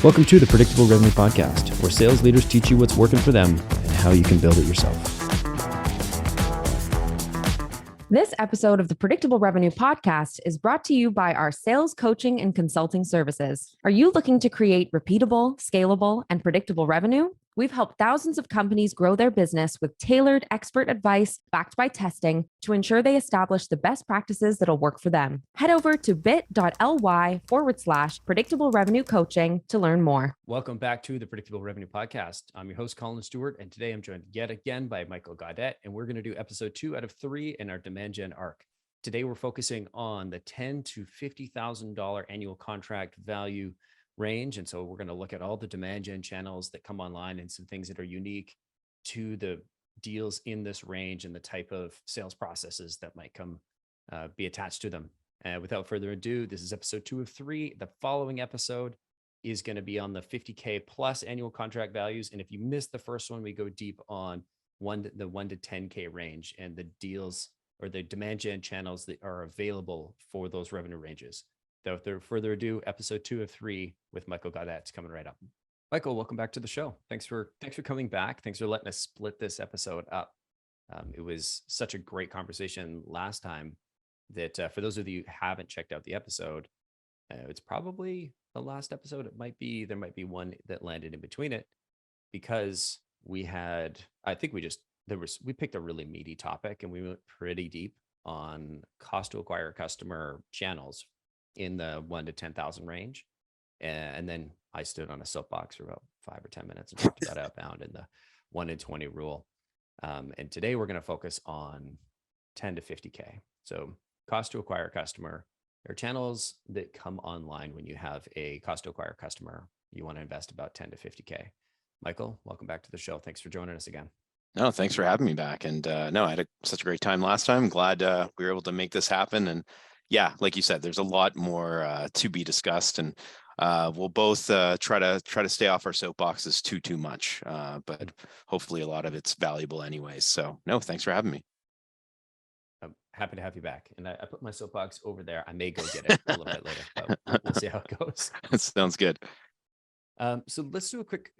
Welcome to the Predictable Revenue Podcast, where sales leaders teach you what's working for them and how you can build it yourself. This episode of the Predictable Revenue Podcast is brought to you by our sales coaching and consulting services. Are you looking to create repeatable, scalable, and predictable revenue? We've helped thousands of companies grow their business with tailored expert advice backed by testing to ensure they establish the best practices that'll work for them. Head over to bit.ly/predictable revenue coaching to learn more. Welcome back to the Predictable Revenue Podcast. I'm your host, Collin Stewart, and today I'm joined yet again by Michael Gaudet, and we're going to do episode 2 out of 3 in our demand gen arc. Today, we're focusing on the $10,000 to $50,000 annual contract value range. And so we're going to look at all the demand gen channels that come online and some things that are unique to the deals in this range and the type of sales processes that might come be attached to them. Without further ado, this is episode 2 of 3. The following episode is going to be on the 50K plus annual contract values. And if you missed the first one, we go deep on the 1 to 10K range and the deals or the demand gen channels that are available for those revenue ranges. So without further ado, episode 2 of 3 with Michael Gaudet is coming right up. Michael, welcome back to the show. Thanks for coming back. Thanks for letting us split this episode up. It was such a great conversation last time that for those of you who haven't checked out the episode, it's probably the last episode. There might be one that landed in between it because we picked a really meaty topic and we went pretty deep on cost to acquire customer channels in the 1 to 10,000 range. And then I stood on a soapbox for about 5 or 10 minutes and talked about outbound and the 1 in 20 rule. And today we're going to focus on 10 to 50K. So cost to acquire customer, there are channels that come online when you have a cost to acquire customer. You want to invest about 10 to 50K. Michael, welcome back to the show. Thanks for joining us again. No, thanks for having me back. And I had such a great time last time. Glad we were able to make this happen. And yeah, like you said, there's a lot more to be discussed, and we'll both try to stay off our soapboxes too much. But hopefully, a lot of it's valuable anyways. So, no, thanks for having me. I'm happy to have you back. And I put my soapbox over there. I may go get it a little bit later, but we'll see how it goes. That sounds good. So let's do a quick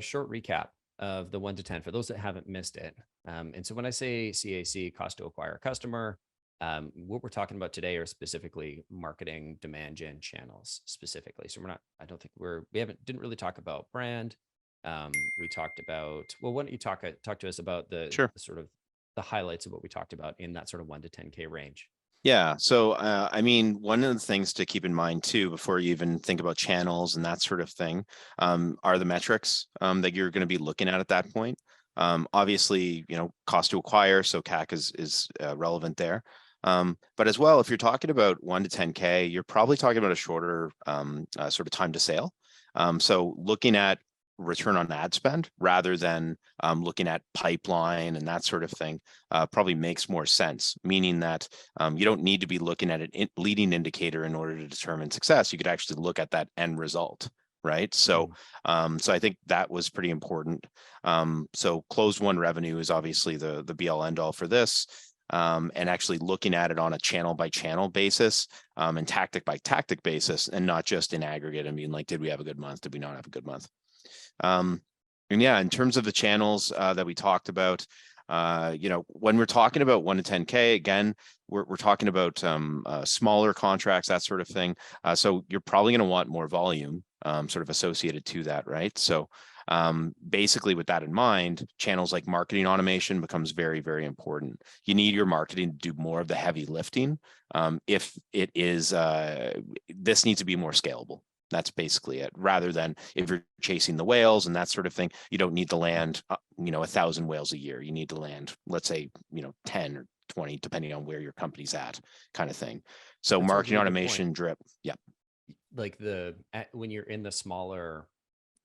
short recap of the 1 to 10 for those that haven't missed it. And so when I say CAC, cost to acquire customer, what we're talking about today are specifically marketing demand gen channels specifically. So didn't really talk about brand. We talked about, well, why don't you talk to us about the sort of the highlights of what we talked about in that sort of 1 to 10K range. Yeah. So, one of the things to keep in mind too, before you even think about channels and that sort of thing, are the metrics that you're going to be looking at that point. Obviously, cost to acquire. So CAC is relevant there. But as well, if you're talking about 1 to 10K, you're probably talking about a shorter sort of time to sale. So looking at return on ad spend rather than looking at pipeline and that sort of thing probably makes more sense, meaning that you don't need to be looking at a leading indicator in order to determine success. You could actually look at that end result. Right. So, so I think that was pretty important. So closed won revenue is obviously the be all end all for this. And actually looking at it on a channel by channel basis and tactic by tactic basis, and not just in aggregate. I mean, like, did we have a good month? Did we not have a good month? And yeah, in terms of the channels that we talked about, when we're talking about 1 to 10K, again, we're talking about smaller contracts, that sort of thing. So you're probably going to want more volume sort of associated to that, right? So basically with that in mind, channels like marketing automation becomes very, very important. You need your marketing to do more of the heavy lifting. If it is, this needs to be more scalable. That's basically it. Rather than if you're chasing the whales and that sort of thing, you don't need to land, 1,000 whales a year. You need to land, let's say, 10 or 20, depending on where your company's at, kind of thing. So that's marketing automation drip. Yeah. Like when you're in the smaller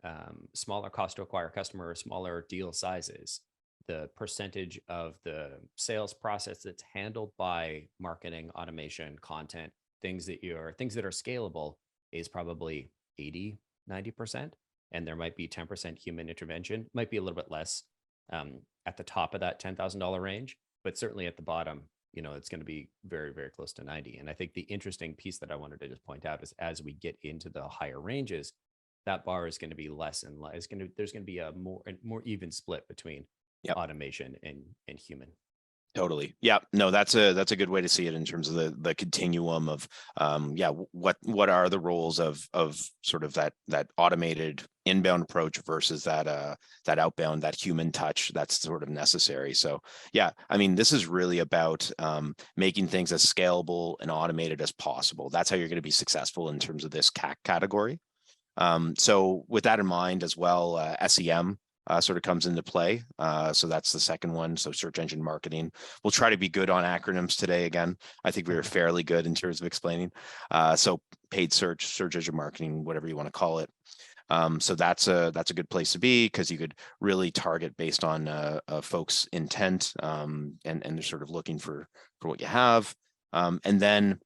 cost to acquire customer or smaller deal sizes, the percentage of the sales process that's handled by marketing, automation, content, things that are scalable is probably 80, 90%. And there might be 10% human intervention, might be a little bit less at the top of that $10,000 range, but certainly at the bottom, it's going to be very, very close to 90. And I think the interesting piece that I wanted to just point out is as we get into the higher ranges, that bar is going to be less and less. There's going to be a more even split between Yep. automation and human. Totally. Yeah. No, that's a good way to see it in terms of the continuum of what are the roles of sort of that automated inbound approach versus that outbound, that human touch that's sort of necessary. So yeah, I mean, this is really about making things as scalable and automated as possible. That's how you're going to be successful in terms of this CAC category. So with that in mind as well, SEM sort of comes into play. So that's the second one. So search engine marketing. We'll try to be good on acronyms today. Again, I think we were fairly good in terms of explaining. So paid search engine marketing, whatever you want to call it. So that's a good place to be, because you could really target based on folks' intent, and they're sort of looking for what you have. And then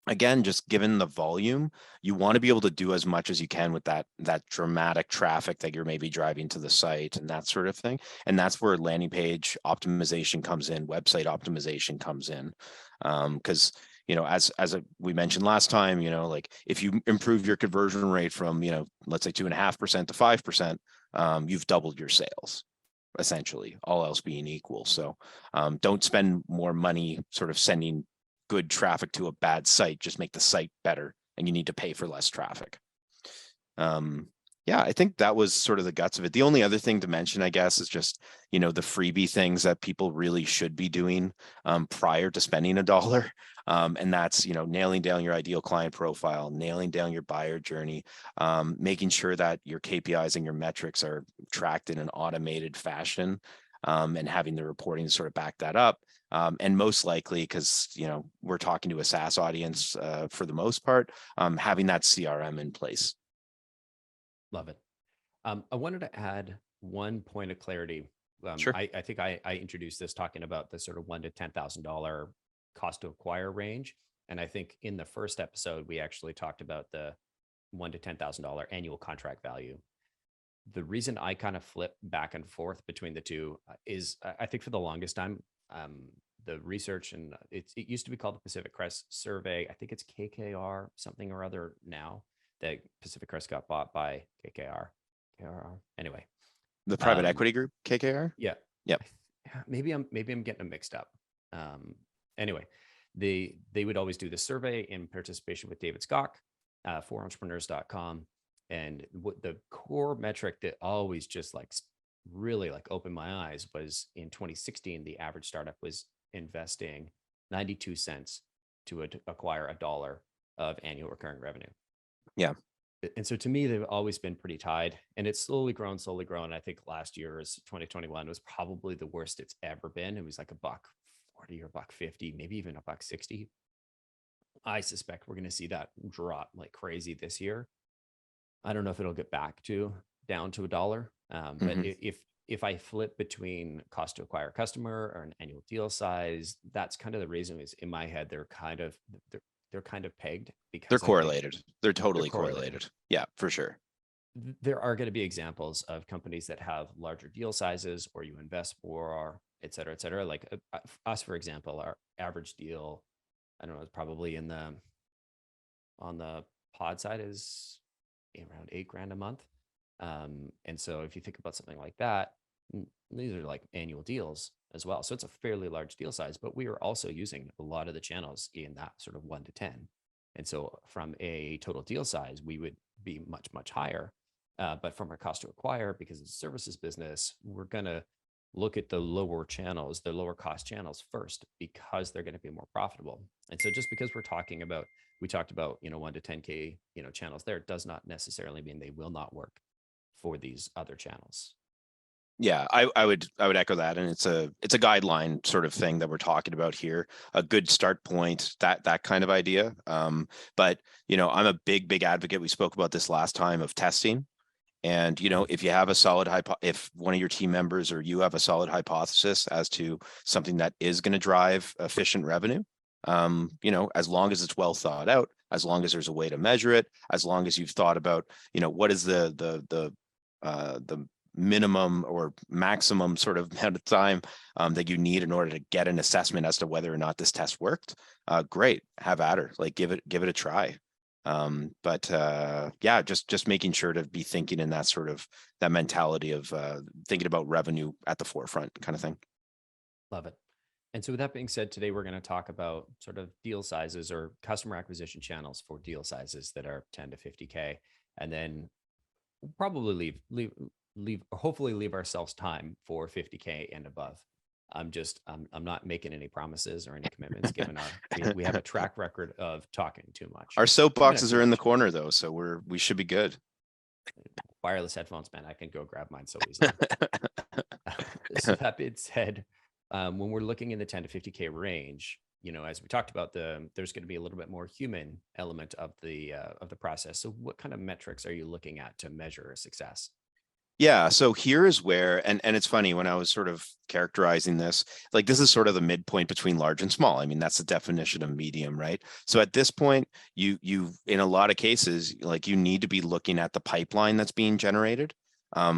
again, just given the volume, you want to be able to do as much as you can with that dramatic traffic that you're maybe driving to the site and that sort of thing. And that's where landing page optimization comes in, website optimization comes in. Because as we mentioned last time, like if you improve your conversion rate from, let's say 2.5% to 5%, you've doubled your sales, essentially, all else being equal. So don't spend more money sort of sending good traffic to a bad site. Just make the site better, and you need to pay for less traffic. Yeah, I think that was sort of the guts of it. The only other thing to mention, I guess, is just, the freebie things that people really should be doing prior to spending $1. And that's, nailing down your ideal client profile, nailing down your buyer journey, making sure that your KPIs and your metrics are tracked in an automated fashion, and having the reporting to sort of back that up. And most likely, because, we're talking to a SaaS audience for the most part, having that CRM in place. Love it. I wanted to add one point of clarity. Sure. I think I introduced this talking about the sort of $1,000 to $10,000 cost to acquire range. And I think in the first episode, we actually talked about the $1,000 to $10,000 annual contract value. The reason I kind of flip back and forth between the two is I think for the longest time, the research, and it used to be called the Pacific Crest Survey. I think it's KKR something or other now, that Pacific Crest got bought by KKR. Anyway, the private equity group, KKR. Yeah. Yep. Maybe I'm getting them mixed up. Anyway, they would always do the survey in participation with David Skock, for entrepreneurs.com. And what the core metric that always just really opened my eyes was in 2016, the average startup was investing 92 cents to acquire $1 of annual recurring revenue. Yeah. And so to me, they've always been pretty tied, and it's slowly grown. I think last year's 2021 was probably the worst it's ever been. It was like $1.40 or $1.50, maybe even $1.60. I suspect we're going to see that drop like crazy this year. I don't know if it'll get down to $1. But if I flip between cost to acquire a customer or an annual deal size, that's kind of the reason. Is in my head, they're kind of pegged because they're correlated. They're totally correlated. Yeah, for sure. There are going to be examples of companies that have larger deal sizes, or you invest more, et cetera, et cetera. Like us, for example, our average deal, I don't know, it's probably on the pod side is around $8,000 a month. And so if you think about something like that, these are like annual deals as well. So it's a fairly large deal size, but we are also using a lot of the channels in that sort of 1 to 10. And so from a total deal size, we would be much, much higher. But from our cost to acquire, because it's a services business, we're going to look at the lower cost channels first, because they're going to be more profitable. And so just because we talked about, 1 to 10K, channels there, does not necessarily mean they will not work for these other channels. Yeah, I would echo that, and it's a guideline sort of thing that we're talking about here, a good start point, that kind of idea. But I'm a big advocate. We spoke about this last time, of testing, and if you have a solid if one of your team members or you have a solid hypothesis as to something that is going to drive efficient revenue, as long as it's well thought out, as long as there's a way to measure it, as long as you've thought about what is the minimum or maximum sort of amount of time that you need in order to get an assessment as to whether or not this test worked, great, have at her, like give it a try. Yeah, just making sure to be thinking in that sort of that mentality of thinking about revenue at the forefront kind of thing. Love it. And so with that being said, today we're going to talk about sort of deal sizes or customer acquisition channels for deal sizes that are 10 to 50K. And then we'll probably hopefully leave ourselves time for 50K and above. I'm not making any promises or any commitments given we have a track record of talking too much. Our soapboxes Too are in the much. corner though, so we should be good. Wireless headphones, man, I can go grab mine so easily. So that being said, when we're looking in the 10 to 50K range, as we talked about, there's going to be a little bit more human element of the process. So what kind of metrics are you looking at to measure success? Yeah, so here is where, and it's funny when I was sort of characterizing this, like this is sort of the midpoint between large and small. I mean, that's the definition of medium, right? So at this point, you in a lot of cases, like you need to be looking at the pipeline that's being generated.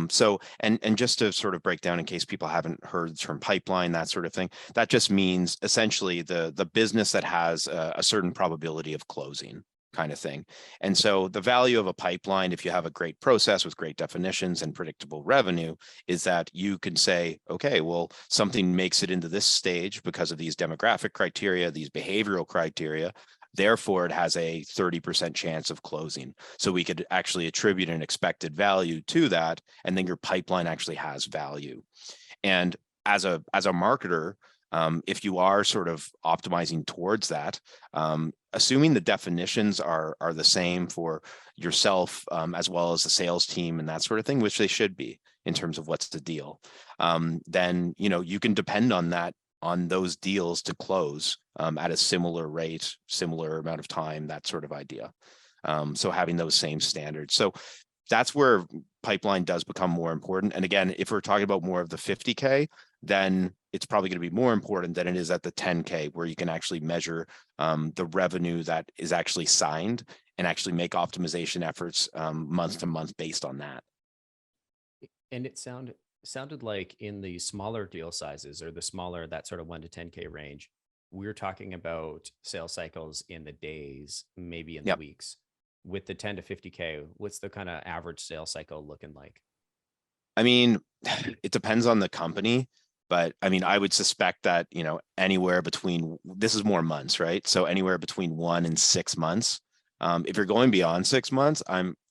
So and just to sort of break down in case people haven't heard the term pipeline, that sort of thing, that just means essentially the business that has a certain probability of closing kind of thing. And so the value of a pipeline, if you have a great process with great definitions and predictable revenue, is that you can say, okay, well, something makes it into this stage because of these demographic criteria, these behavioral criteria. Therefore, it has a 30% chance of closing. So we could actually attribute an expected value to that, and then your pipeline actually has value. And as a marketer, if you are sort of optimizing towards that, assuming the definitions are the same for yourself as well as the sales team and that sort of thing, which they should be in terms of what's the deal, then you can depend on those deals to close at a similar rate, similar amount of time, that sort of idea. So having those same standards. So that's where pipeline does become more important. And again, if we're talking about more of the 50K, then it's probably going to be more important than it is at the 10K, where you can actually measure the revenue that is actually signed and actually make optimization efforts month to month based on that. And it sounded like in the smaller deal sizes or the smaller, that sort of 1 to 10K range, we're talking about sales cycles in the days, maybe in the weeks. With the 10 to 50K, what's the kind of average sales cycle looking like? I mean, it depends on the company, but I mean, I would suspect that, anywhere between, this is more months, right? So anywhere between 1 and 6 months. If you're going beyond 6 months,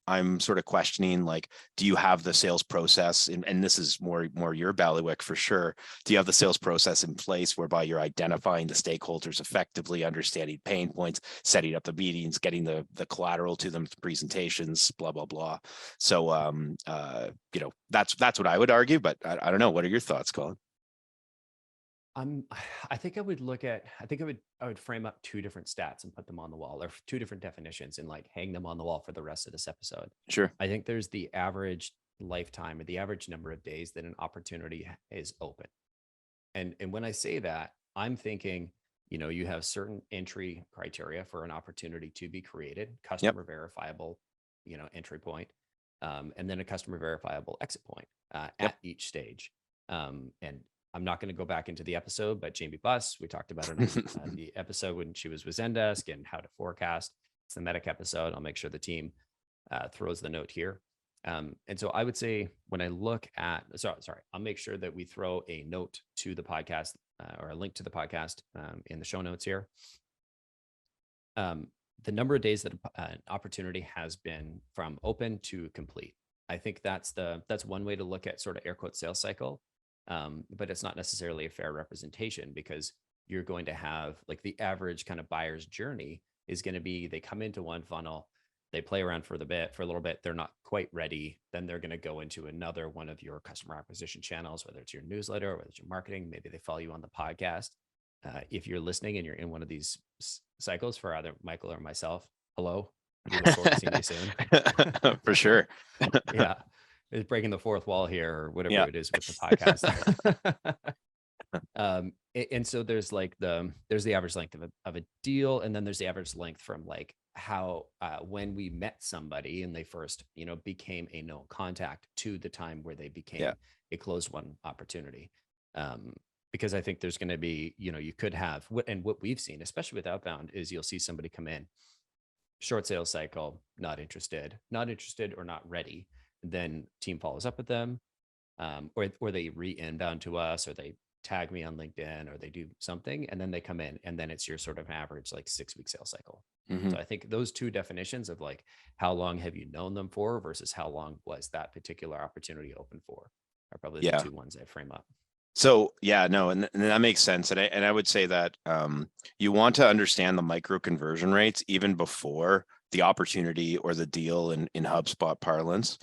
I'm sort of questioning, like, do you have the sales process? And this is more your bailiwick for sure. Do you have the sales process in place whereby you're identifying the stakeholders effectively, understanding pain points, setting up the meetings, getting the collateral to them, presentations, blah, blah, blah. So, that's what I would argue, but I don't know. What are your thoughts, Collin? I think I would frame up 2 different stats and put them on the wall, or 2 different definitions, and like hang them on the wall for the rest of this episode. Sure. I think there's the average lifetime or the average number of days that an opportunity is open. And when I say that, I'm thinking, you have certain entry criteria for an opportunity to be created, customer verifiable, entry point, and then a customer verifiable exit point at each stage. And I'm not going to go back into the episode, but Jamie Buss, we talked about it on the episode when she was with Zendesk and how to forecast. It's the Medic episode. I'll make sure the team throws the note here. And so I would say when I look at, I'll make sure that we throw a note to the podcast or a link to the podcast in the show notes here. The number of days that an opportunity has been from open to complete. I think that's one way to look at sort of air quote sales cycle. But it's not necessarily a fair representation, because you're going to have, like, the average kind of buyer's journey is going to be, they come into one funnel, they play around for a little bit, they're not quite ready. Then they're going to go into another one of your customer acquisition channels, whether it's your newsletter, or whether it's your marketing. Maybe they follow you on the podcast. If you're listening and you're in one of these cycles for either Michael or myself, hello, we look forward to seeing you soon. For sure. Yeah. Is breaking the fourth wall here, or whatever it is with the podcast. And so there's the average length of a deal, and then there's the average length from like how when we met somebody and they first became a no contact to the time where they became a closed won opportunity. Because I think there's going to be, you could have what we've seen, especially with outbound, is you'll see somebody come in, short sales cycle, not interested or not ready. Then team follows up with them, or they re-inbound to us, or they tag me on LinkedIn, or they do something, and then they come in, and then it's your sort of average like 6-week sales cycle. Mhm. So I think those two definitions of like how long have you known them for versus how long was that particular opportunity open for are probably the Yeah. two ones I frame up. So yeah, no, and that makes sense. And I would say that you want to understand the micro conversion rates even before the opportunity or the deal in HubSpot parlance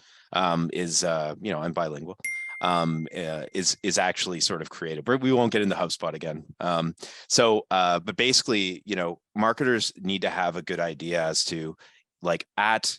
is I'm bilingual. Is actually sort of created. But we won't get into HubSpot again. But basically, marketers need to have a good idea as to like at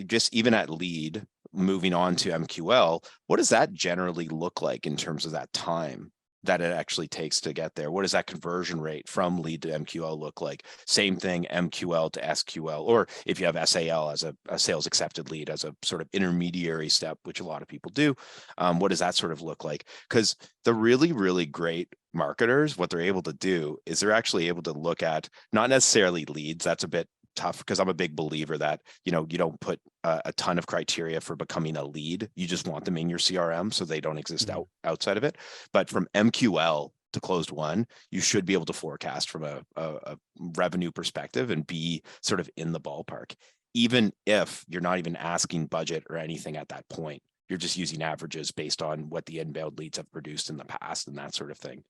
just even at lead, moving on to MQL, what does that generally look like in terms of that time that it actually takes to get there? What does that conversion rate from lead to MQL look like? Same thing, MQL to SQL, or if you have SAL as a sales accepted lead as a sort of intermediary step, which a lot of people do, what does that sort of look like? Because the really, really great marketers, what they're able to do is they're actually able to look at not necessarily leads. That's a bit tough because I'm a big believer that you don't put a ton of criteria for becoming a lead. You just want them in your CRM so they don't exist outside of it. But from MQL to closed won, you should be able to forecast from a revenue perspective and be sort of in the ballpark, even if you're not even asking budget or anything at that point. You're just using averages based on what the inbound leads have produced in the past and that sort of thing.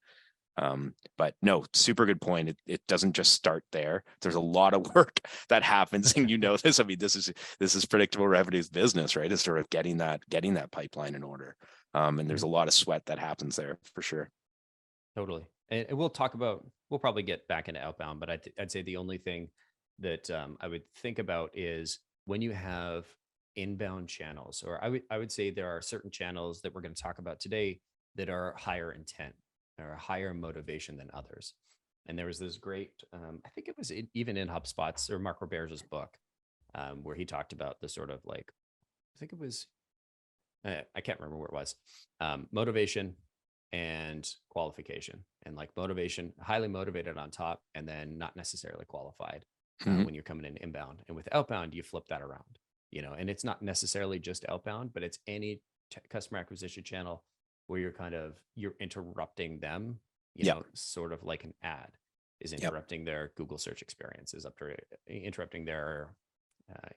But no, super good point. It doesn't just start there. There's a lot of work that happens, and this. I mean, this is predictable revenues business, right? It's sort of getting that pipeline in order. And there's a lot of sweat that happens there for sure. Totally. And we'll probably get back into outbound, but I'd say the only thing that I would think about is when you have inbound channels, or I would say there are certain channels that we're going to talk about today that are higher intent or higher motivation than others. And there was this great, I think it was even in HubSpot's or Mark Roberge's book, where he talked about the sort of like, I think it was, I can't remember where it was, motivation and qualification, and like motivation, highly motivated on top, and then not necessarily qualified when you're coming in inbound. And with outbound, you flip that around, and it's not necessarily just outbound, but it's any customer acquisition channel where you're interrupting them, sort of like an ad is interrupting their Google search experience, is interrupting their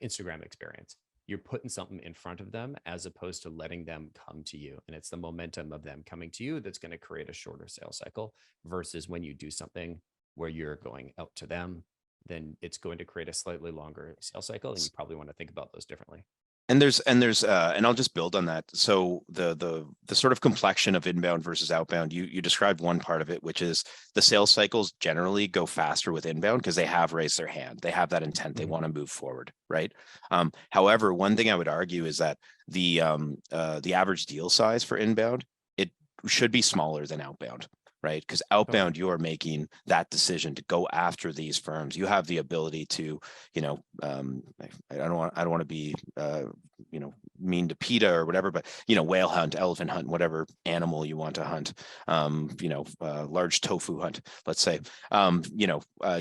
Instagram experience. You're putting something in front of them as opposed to letting them come to you. And it's the momentum of them coming to you that's going to create a shorter sales cycle versus when you do something where you're going out to them, then it's going to create a slightly longer sales cycle. And you probably want to think about those differently. And I'll just build on that. So the sort of complexion of inbound versus outbound, you described one part of it, which is the sales cycles generally go faster with inbound because they have raised their hand. They have that intent. They want to move forward, right? However, one thing I would argue is that the average deal size for inbound, it should be smaller than outbound. Right? Because outbound, you're making that decision to go after these firms. You have the ability to, I don't want to be, mean to PETA or whatever, but, whale hunt, elephant hunt, whatever animal you want to hunt, large tofu hunt, let's say,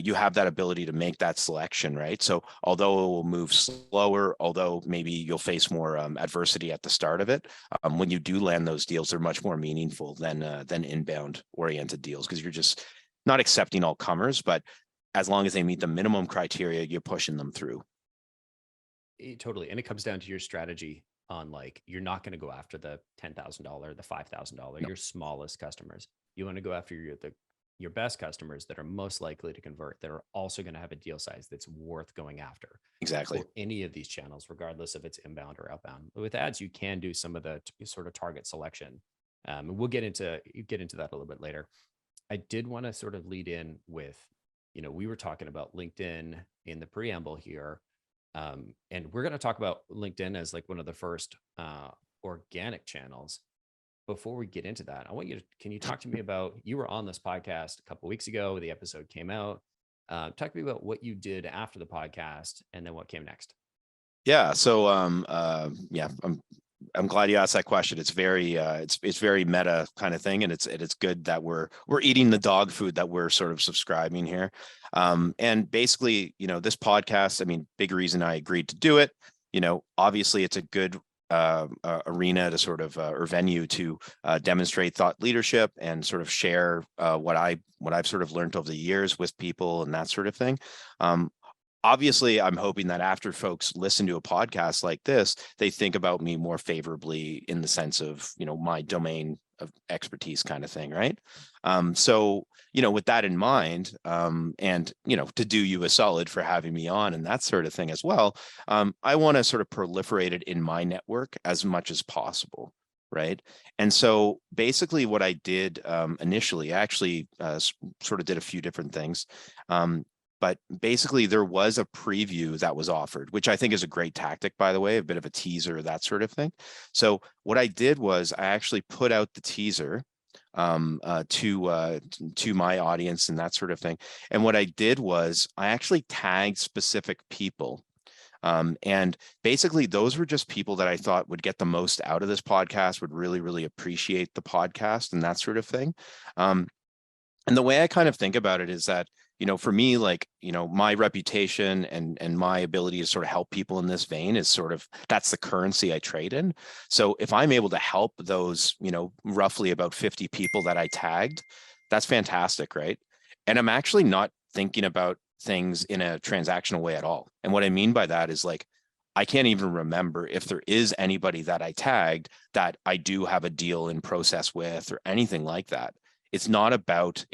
you have that ability to make that selection, right? So although it will move slower, although maybe you'll face more adversity at the start of it, when you do land those deals, they're much more meaningful than inbound oriented deals, because you're just not accepting all comers, but as long as they meet the minimum criteria, you're pushing them through. Totally. And it comes down to your strategy on like, you're not going to go after the $10,000, the $5,000, your smallest customers. You want to go after your best customers that are most likely to convert, that are also going to have a deal size that's worth going after. Exactly. For any of these channels, regardless if it's inbound or outbound. With ads, you can do some of the sort of target selection. And we'll get into that a little bit later. I did want to sort of lead in with, we were talking about LinkedIn in the preamble here. And we're going to talk about LinkedIn as like one of the first organic channels. Before we get into that, can you talk to me about, you were on this podcast a couple of weeks ago, the episode came out. Talk to me about what you did after the podcast and then what came next. Yeah. So, I'm glad you asked that question. It's very it's very meta kind of thing, and it's good that we're eating the dog food that we're sort of subscribing here. And basically, this podcast, I mean, big reason I agreed to do it. Obviously, it's a good arena to sort of or venue to demonstrate thought leadership and sort of share what I've sort of learned over the years with people and that sort of thing. Obviously, I'm hoping that after folks listen to a podcast like this, they think about me more favorably in the sense of, my domain of expertise kind of thing, right? So, with that in mind, and, to do you a solid for having me on and that sort of thing as well, I want to sort of proliferate it in my network as much as possible. Right. And so basically what I did initially, I actually sort of did a few different things. But basically, there was a preview that was offered, which I think is a great tactic, by the way, a bit of a teaser, that sort of thing. So what I did was I actually put out the teaser to my audience and that sort of thing. And what I did was I actually tagged specific people. And basically, those were just people that I thought would get the most out of this podcast, would really, really appreciate the podcast and that sort of thing. And the way I kind of think about it is that, for me, like, my reputation and my ability to sort of help people in this vein is sort of, that's the currency I trade in. So if I'm able to help those, roughly about 50 people that I tagged, that's fantastic, right? And I'm actually not thinking about things in a transactional way at all. And what I mean by that is, like, I can't even remember if there is anybody that I tagged that I do have a deal in process with or anything like that. It's not about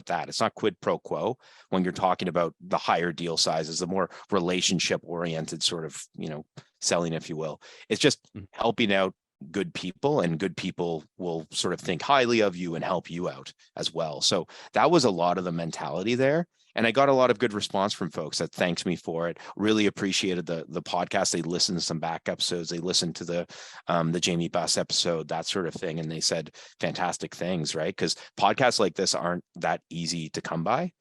that. It's not quid pro quo when you're talking about the higher deal sizes, the more relationship oriented sort of, selling, if you will. It's just helping out good people, and good people will sort of think highly of you and help you out as well. So that was a lot of the mentality there. And I got a lot of good response from folks that thanked me for it. Really appreciated the podcast. They listened to some back episodes. They listened to the Jamie Buss episode, that sort of thing. And they said fantastic things, right? Because podcasts like this aren't that easy to come by.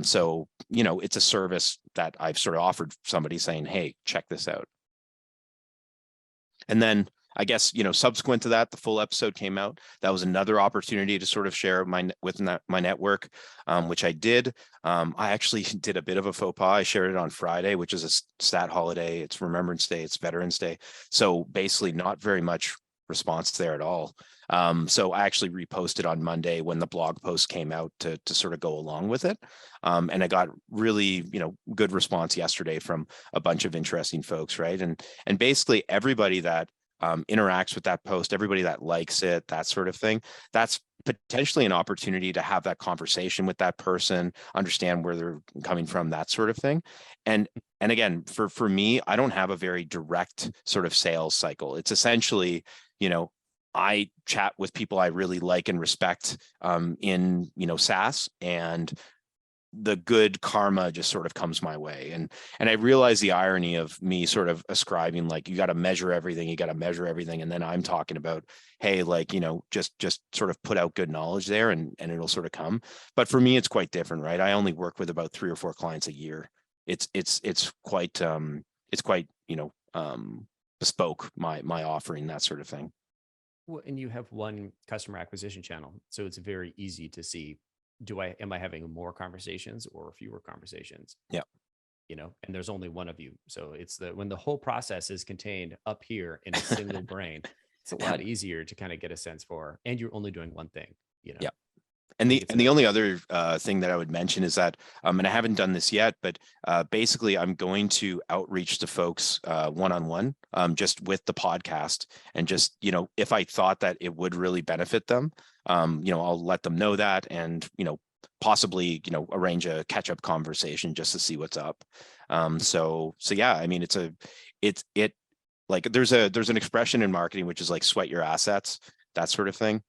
So, it's a service that I've sort of offered somebody, saying, hey, check this out. And then I guess, subsequent to that, the full episode came out. That was another opportunity to sort of share my network, which I did. I actually did a bit of a faux pas. I shared it on Friday, which is a stat holiday. It's Remembrance Day. It's Veterans Day. So basically not very much response there at all. So I actually reposted on Monday when the blog post came out to sort of go along with it. And I got really, good response yesterday from a bunch of interesting folks, right? And basically everybody that interacts with that post, everybody that likes it, that sort of thing, that's potentially an opportunity to have that conversation with that person, understand where they're coming from, that sort of thing. And again, for me, I don't have a very direct sort of sales cycle. It's essentially, I chat with people I really like and respect in, SaaS, and the good karma just sort of comes my way. And I realize the irony of me sort of ascribing, like, you got to measure everything. And then I'm talking about, hey, like, just sort of put out good knowledge there and it'll sort of come. But for me, it's quite different, right? I only work with about 3 or 4 clients a year. It's quite, bespoke, my offering, that sort of thing. Well, and you have one customer acquisition channel, so it's very easy to see, am I having more conversations or fewer conversations? Yeah. And there's only one of you. So it's when the whole process is contained up here in a single brain, it's a lot easier to kind of get a sense for, and you're only doing one thing, Yeah. And the only other thing that I would mention is that, and I haven't done this yet, but basically I'm going to outreach to folks one-on-one, just with the podcast, and just, if I thought that it would really benefit them, I'll let them know that, and, possibly, arrange a catch-up conversation just to see what's up. So yeah, I mean, it's like, there's an expression in marketing, which is like, sweat your assets, that sort of thing.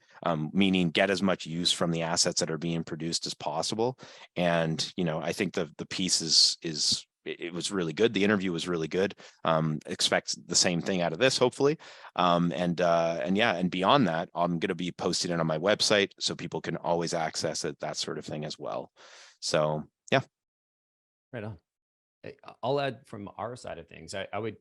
Meaning get as much use from the assets that are being produced as possible. And, I think the piece it was really good. The interview was really good. Expect the same thing out of this, hopefully. And beyond that, I'm going to be posting it on my website so people can always access it, that sort of thing as well. So, yeah. Right on. I'll add from our side of things. I would,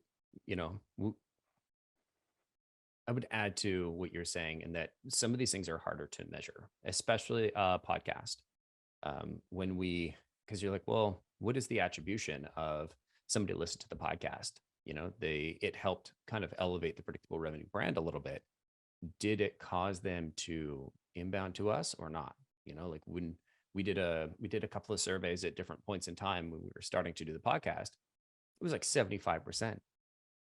I would add to what you're saying in that some of these things are harder to measure, especially a podcast. Because you're like, well, what is the attribution of somebody listened to the podcast? It helped kind of elevate the predictable revenue brand a little bit. Did it cause them to inbound to us or not? Like when we did a couple of surveys at different points in time when we were starting to do the podcast, it was like 75%.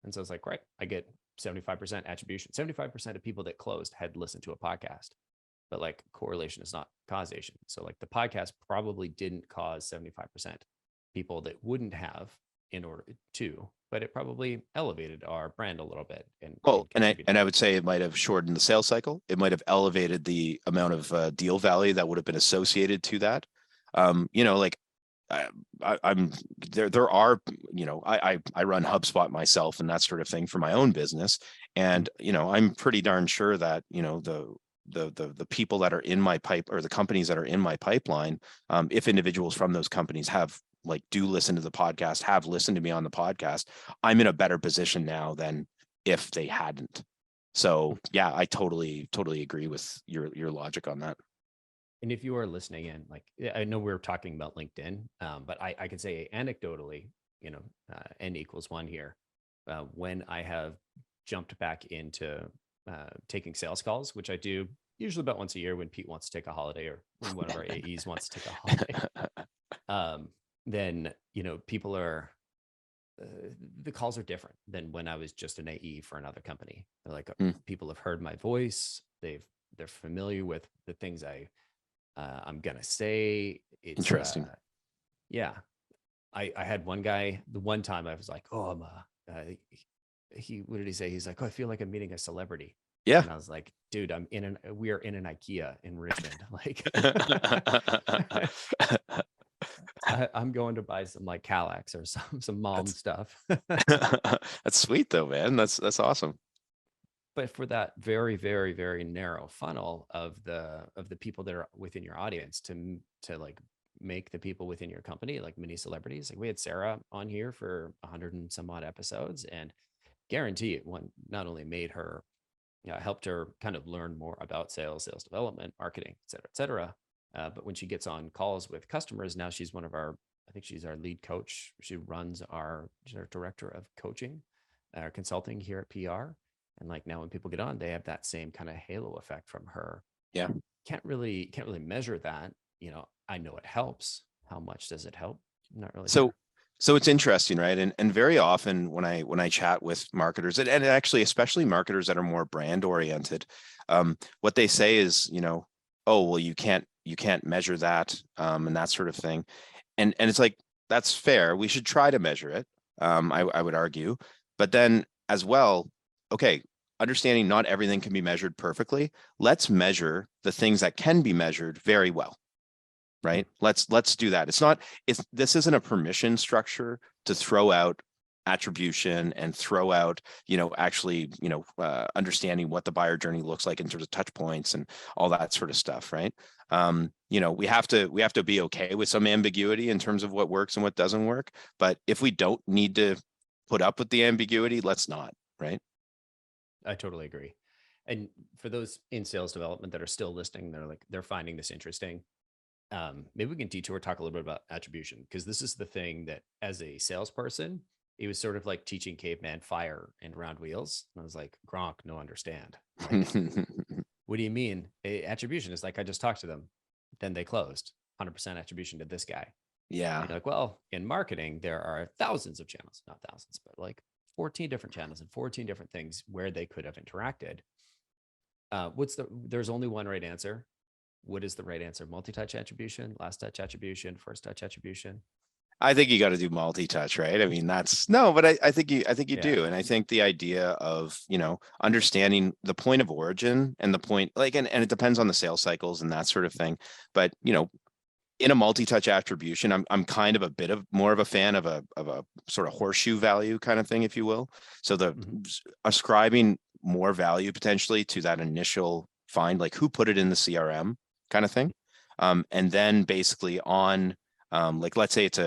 And so it's like, right, I get 75% attribution. 75% of people that closed had listened to a podcast, but like correlation is not causation. So like the podcast probably didn't cause 75% people that wouldn't have in order to, but it probably elevated our brand a little bit. Well, and I would say it might have shortened the sales cycle. It might have elevated the amount of deal value that would have been associated to that. Like I'm there. There are, I run HubSpot myself and that sort of thing for my own business, and I'm pretty darn sure that the people that are in my pipe, or the companies that are in my pipeline, if individuals from those companies do listen to the podcast, have listened to me on the podcast, I'm in a better position now than if they hadn't. So yeah, I totally agree with your logic on that. And if you are listening in, like, I know we're talking about LinkedIn, but I could say anecdotally, N equals one here. When I have jumped back into taking sales calls, which I do usually about once a year when Pete wants to take a holiday or when one of our AEs wants to take a holiday, then, people are, the calls are different than when I was just an AE for another company. They're like, people have heard my voice. They're familiar with the things I'm gonna say. It's interesting. Yeah. I had one guy, the one time I was like, oh, what did he say? He's like, oh, I feel like I'm meeting a celebrity. Yeah. And I was like, dude, we are in an IKEA in Richmond. Like, I'm going to buy some like Calax or some Malm stuff. That's sweet though, man. That's awesome. But for that very, very, very narrow funnel of the people that are within your audience to like make the people within your company like mini celebrities. Like we had Sarah on here for 100 and some odd episodes, and guarantee it one not only made her, helped her kind of learn more about sales development, marketing, et cetera. But when she gets on calls with customers, now she's I think she's our lead coach. She's our director of coaching, consulting here at PR. And like now when people get on, they have that same kind of halo effect from her. Yeah. Can't really measure that. I know it helps. How much does it help? I'm not really sure. So it's interesting, right? And very often when I chat with marketers, and actually especially marketers that are more brand oriented, what they say is, oh, well, you can't measure that, and that sort of thing. And it's like, that's fair. We should try to measure it. I would argue, but then as well, okay, understanding not everything can be measured perfectly. Let's measure the things that can be measured very well. Right? Let's do that. This isn't a permission structure to throw out attribution and throw out, understanding what the buyer journey looks like in terms of touch points and all that sort of stuff. Right. We have to be okay with some ambiguity in terms of what works and what doesn't work. But if we don't need to put up with the ambiguity, let's not. Right. I totally agree. And for those in sales development that are still listening, they're finding this interesting. Maybe we can detour, talk a little bit about attribution, because this is the thing that as a salesperson, it was sort of like teaching caveman fire and round wheels. And I was like, Gronk, no understand. Like, what do you mean? Attribution is like, I just talked to them, then they closed 100% attribution to this guy. Yeah. And like, well, in marketing, there are thousands of channels, not thousands, but like 14 different channels and 14 different things where they could have interacted. There's only one right answer. What is the right answer? Multi-touch attribution, last touch attribution, first touch attribution? I think you got to do multi-touch, right? I mean, but I think you do. And I think the idea of, understanding the point of origin and the point, and it depends on the sales cycles and that sort of thing. But, in a multi-touch attribution, I'm kind of a bit of more of a fan of a sort of horseshoe value kind of thing, if you will. So ascribing more value potentially to that initial find, like who put it in the CRM kind of thing. And then basically on, let's say it's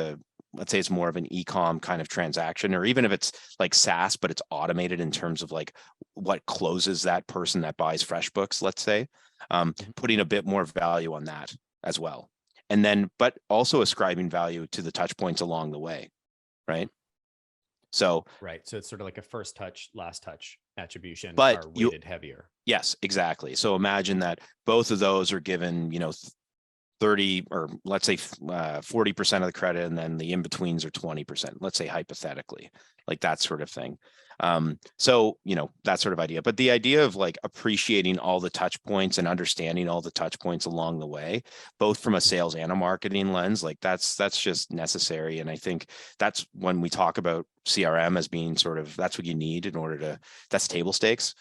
let's say it's more of an e-com kind of transaction, or even if it's like SaaS, but it's automated in terms of like what closes that person that buys FreshBooks, let's say, putting a bit more value on that as well. And then, but also ascribing value to the touch points along the way, right? So, right. So it's sort of like a first touch, last touch attribution, but are weighted heavier. Yes, exactly. So imagine that both of those are given, 30 or let's say 40% of the credit, and then the in-betweens are 20%, let's say hypothetically, like that sort of thing. So, that sort of idea, but the idea of like appreciating all the touch points and understanding all the touch points along the way, both from a sales and a marketing lens, like that's just necessary. And I think that's when we talk about CRM as being sort of, that's what you need in order to, that's table stakes.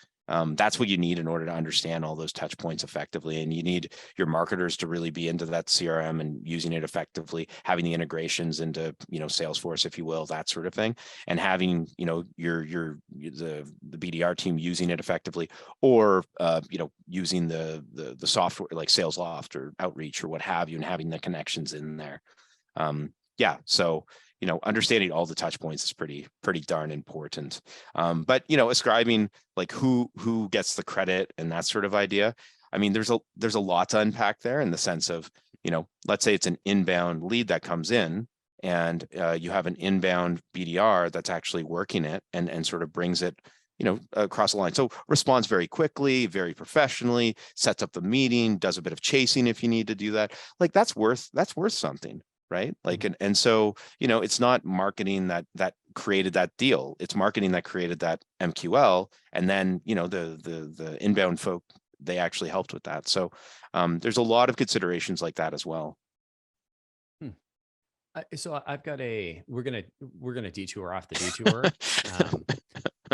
That's what you need in order to understand all those touch points effectively. And you need your marketers to really be into that CRM and using it effectively, having the integrations into, Salesforce, if you will, that sort of thing. And having, the BDR team using it effectively, or, using the software like SalesLoft or Outreach or what have you, and having the connections in there. So, understanding all the touch points is pretty darn important. But, ascribing like who gets the credit and that sort of idea. I mean, there's a lot to unpack there in the sense of, let's say it's an inbound lead that comes in, and you have an inbound BDR that's actually working it and sort of brings it, across the line. So responds very quickly, very professionally, sets up the meeting, does a bit of chasing if you need to do that. Like that's worth something. Right. Like, and so, it's not marketing that created that deal. It's marketing that created that MQL. And then, the inbound folk, they actually helped with that. So there's a lot of considerations like that as well. So I've got we're going to detour off the detour.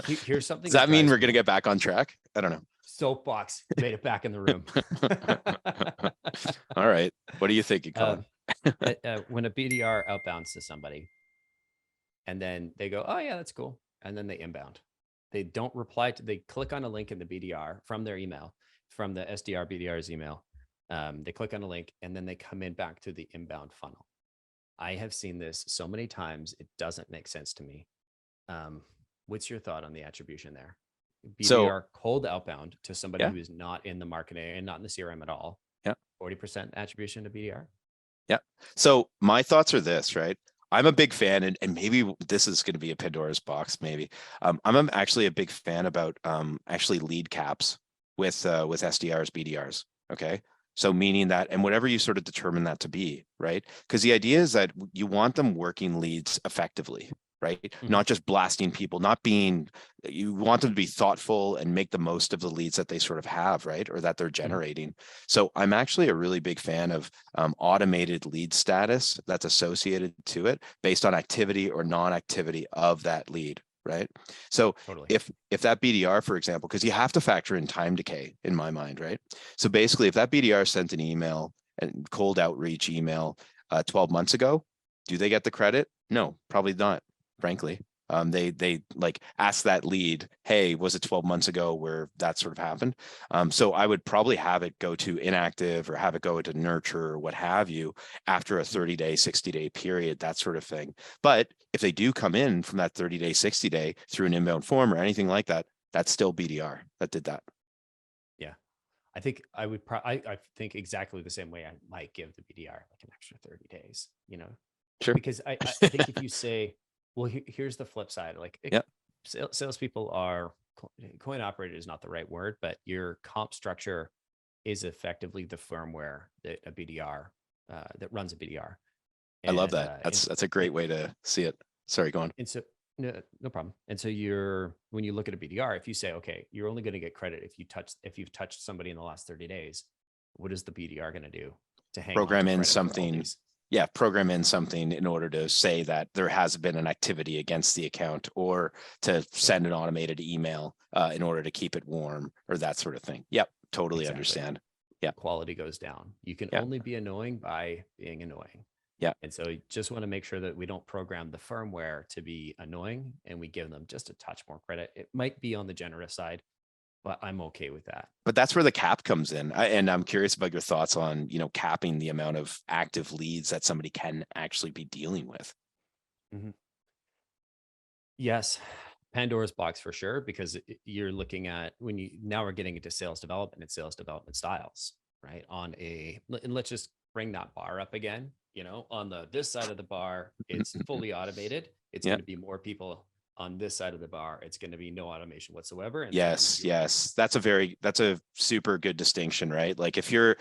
Here's something. Does that mean we're going to get back on track? I don't know. Soapbox, made it back in the room. All right. What do you think, Collin? When a BDR outbounds to somebody and then they go, oh yeah, that's cool. And then they inbound, they don't reply they click on a link in the BDR from their email, from the SDR BDR's email. They click on a link and then they come in back to the inbound funnel. I have seen this so many times. It doesn't make sense to me. What's your thought on the attribution there? BDR cold outbound to somebody who is not in the marketing and not in the CRM at all. Yeah. 40% attribution to BDR. Yeah. So my thoughts are this, right? I'm a big fan, and maybe this is going to be a Pandora's box. Maybe I'm actually a big fan about actually lead caps with SDRs, BDRs. Okay. So meaning that, and whatever you sort of determine that to be, right? Because the idea is that you want them working leads effectively, right? Mm-hmm. Not just blasting people, you want them to be thoughtful and make the most of the leads that they sort of have, right? Or that they're generating. Mm-hmm. So I'm actually a really big fan of automated lead status that's associated to it based on activity or non-activity of that lead, right? So totally. If that BDR, for example, because you have to factor in time decay in my mind, right? So basically, if that BDR sent an email and cold outreach email 12 months ago, do they get the credit? No, probably not, frankly. They like ask that lead, hey, was it 12 months ago where that sort of happened? So I would probably have it go to inactive or have it go to nurture or what have you after a 30-day, 60-day period, that sort of thing. But if they do come in from that 30-day, 60-day through an inbound form or anything like that, that's still BDR that did that. Yeah. I think I would I think exactly the same way. I might give the BDR like an extra 30 days, Sure. Because I think if you say, well, here's the flip side. Like, salespeople are coin operated is not the right word, but your comp structure is effectively the firmware that a BDR that runs a BDR. I love that. That's a great way to see it. Sorry, go on. And so no problem. And so when you look at a BDR, if you say, okay, you're only going to get credit if you've touched somebody in the last 30 days, what is the BDR going to do to program in something? Yeah, program in something in order to say that there has been an activity against the account, or to send an automated email in order to keep it warm or that sort of thing. Yep, totally understand. Yeah, quality goes down. You can only be annoying by being annoying. Yeah. And so you just want to make sure that we don't program the firmware to be annoying and we give them just a touch more credit. It might be on the generous side, but I'm okay with that. But that's where the cap comes in. And I'm curious about your thoughts on, capping the amount of active leads that somebody can actually be dealing with. Mhm. Yes, Pandora's box for sure, because you're looking at when you now we're getting into sales development and sales development styles, right? And let's just bring that bar up again. On this side of the bar, it's fully automated. It's Yeah. going to be more people. On this side of the bar, it's going to be no automation whatsoever, and it's going to be Yes, fewer people. yes. That's a super good distinction, right? Like if you're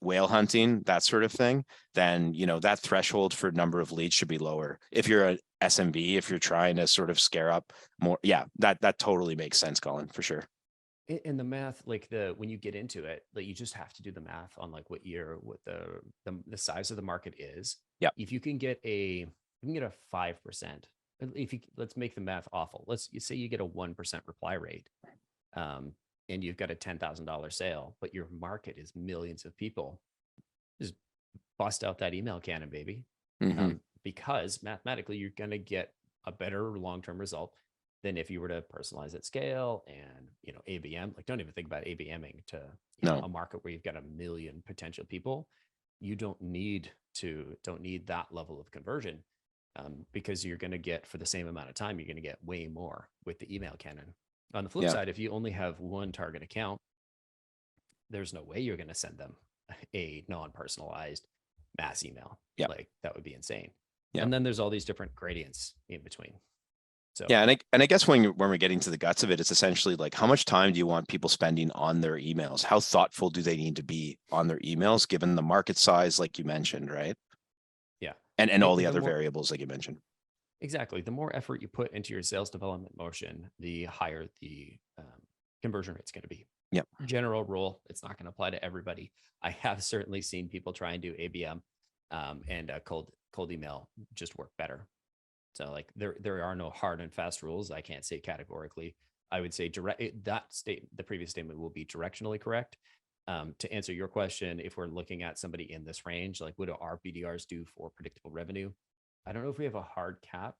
whale hunting, that sort of thing, then that threshold for number of leads should be lower. If you're a SMB, if you're trying to sort of scare up more, yeah, that totally makes sense, Colin, for sure. In the math, like when you get into it, like you just have to do the math on like what the size of the market is. Yeah. If you can get a 5%. If you Let's make the math awful. You say you get a 1% reply rate, um, and you've got a $10,000 sale, but your market is millions of people. Just bust out that email cannon, baby. Hmm. Because mathematically you're going to get a better long-term result than if you were to personalize at scale and ABM. Like, don't even think about ABMing to No. a market where you've got a million potential people. You don't need that level of conversion, because you're going to get, for the same amount of time, you're going to get way more with the email cannon. On the flip Yeah. side, if you only have one target account, there's no way you're going to send them a non-personalized mass email. Yeah. Like, that would be insane. Yeah. And then there's all these different gradients in between. So Yeah, and I guess when we're getting to the guts of it, it's essentially like, how much time do you want people spending on their emails? How thoughtful do they need to be on their emails, given the market size, like you mentioned, right? yeah, And all the the other more variables, like you mentioned. exactly, the more effort you put into your sales development motion, the higher the conversion rate's going to be. Yep. General rule, it's not going to apply to everybody. I have certainly seen people try and do ABM, and cold email just work better. So like there are no hard and fast rules. I can't say categorically. I would say the previous statement will be directionally correct. To answer your question, if we're looking at somebody in this range, like what do our BDRs do for predictable revenue? I don't know if we have a hard cap,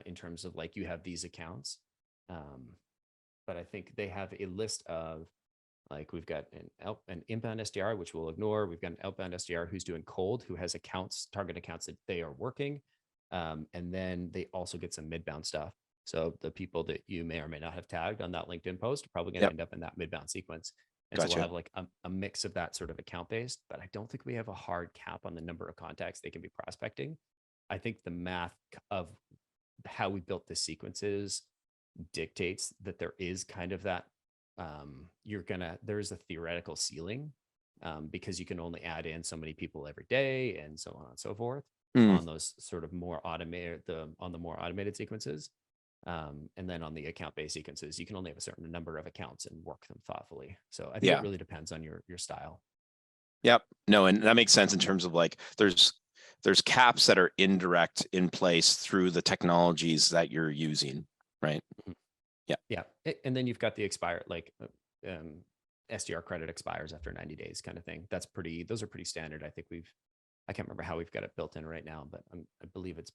in terms of like you have these accounts, um, but I think they have a list of, like, we've got an inbound SDR, which we'll ignore. We've got an outbound SDR who's doing cold, who has target accounts that they are working. And then they also get some midbound stuff. So the people that you may or may not have tagged on that LinkedIn post are probably going to Yep. end up in that midbound sequence. And so we'll Gotcha. have like a mix of that sort of account based, but I don't think we have a hard cap on the number of contacts they can be prospecting. I think the math of how we built the sequences dictates that there is kind of that, there's a theoretical ceiling, because you can only add in so many people every day and so on and so forth on those sort of more automated, on the more automated sequences. And then on the account-based sequences, you can only have a certain number of accounts and work them thoughtfully. So I think Yeah. it really depends on your style. Yep. No, and that makes sense in terms of like there's caps that are indirect in place through the technologies that you're using, right? Mhm. Yeah. Yeah. And then you've got the expire, like, SDR credit expires after 90 days kind of thing. Those are pretty standard. I can't remember how we've got it built in right now, but I believe it's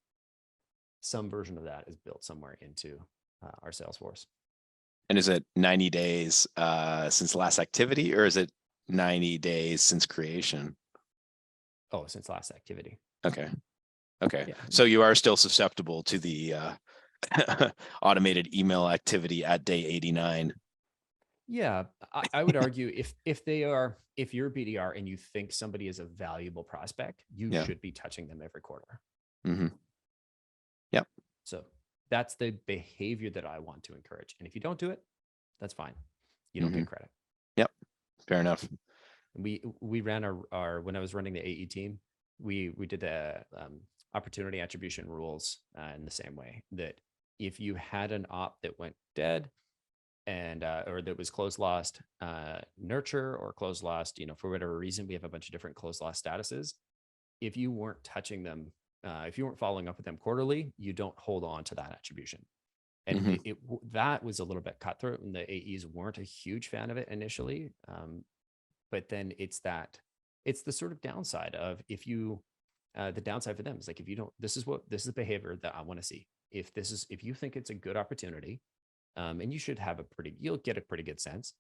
some version of that is built somewhere into our Salesforce. And is it 90 days since last activity, or is it 90 days since creation? Oh, since last activity. Okay. Okay. Yeah. So you are still susceptible to the automated email activity at day 89. Yeah, I would argue if you're BDR and you think somebody is a valuable prospect, you Yeah. should be touching them every quarter. Mm-hmm. Yep. So that's the behavior that I want to encourage. And if you don't do it, that's fine. You don't Mm-hmm. get credit. Yep. Fair enough. We ran our when I was running the AE team, we did the opportunity attribution rules in the same way, that if you had an op that went dead, and or that was close lost, nurture, or close lost, for whatever reason, we have a bunch of different close lost statuses. If you weren't touching them, if you weren't following up with them quarterly, you don't hold on to that attribution. And Mm-hmm. that was a little bit cutthroat, and the AEs weren't a huge fan of it initially. But then it's the sort of downside of, if you, the downside for them is like, if you don't, this is the behavior that I want to see. If you think it's a good opportunity, and you'll get a pretty good sense.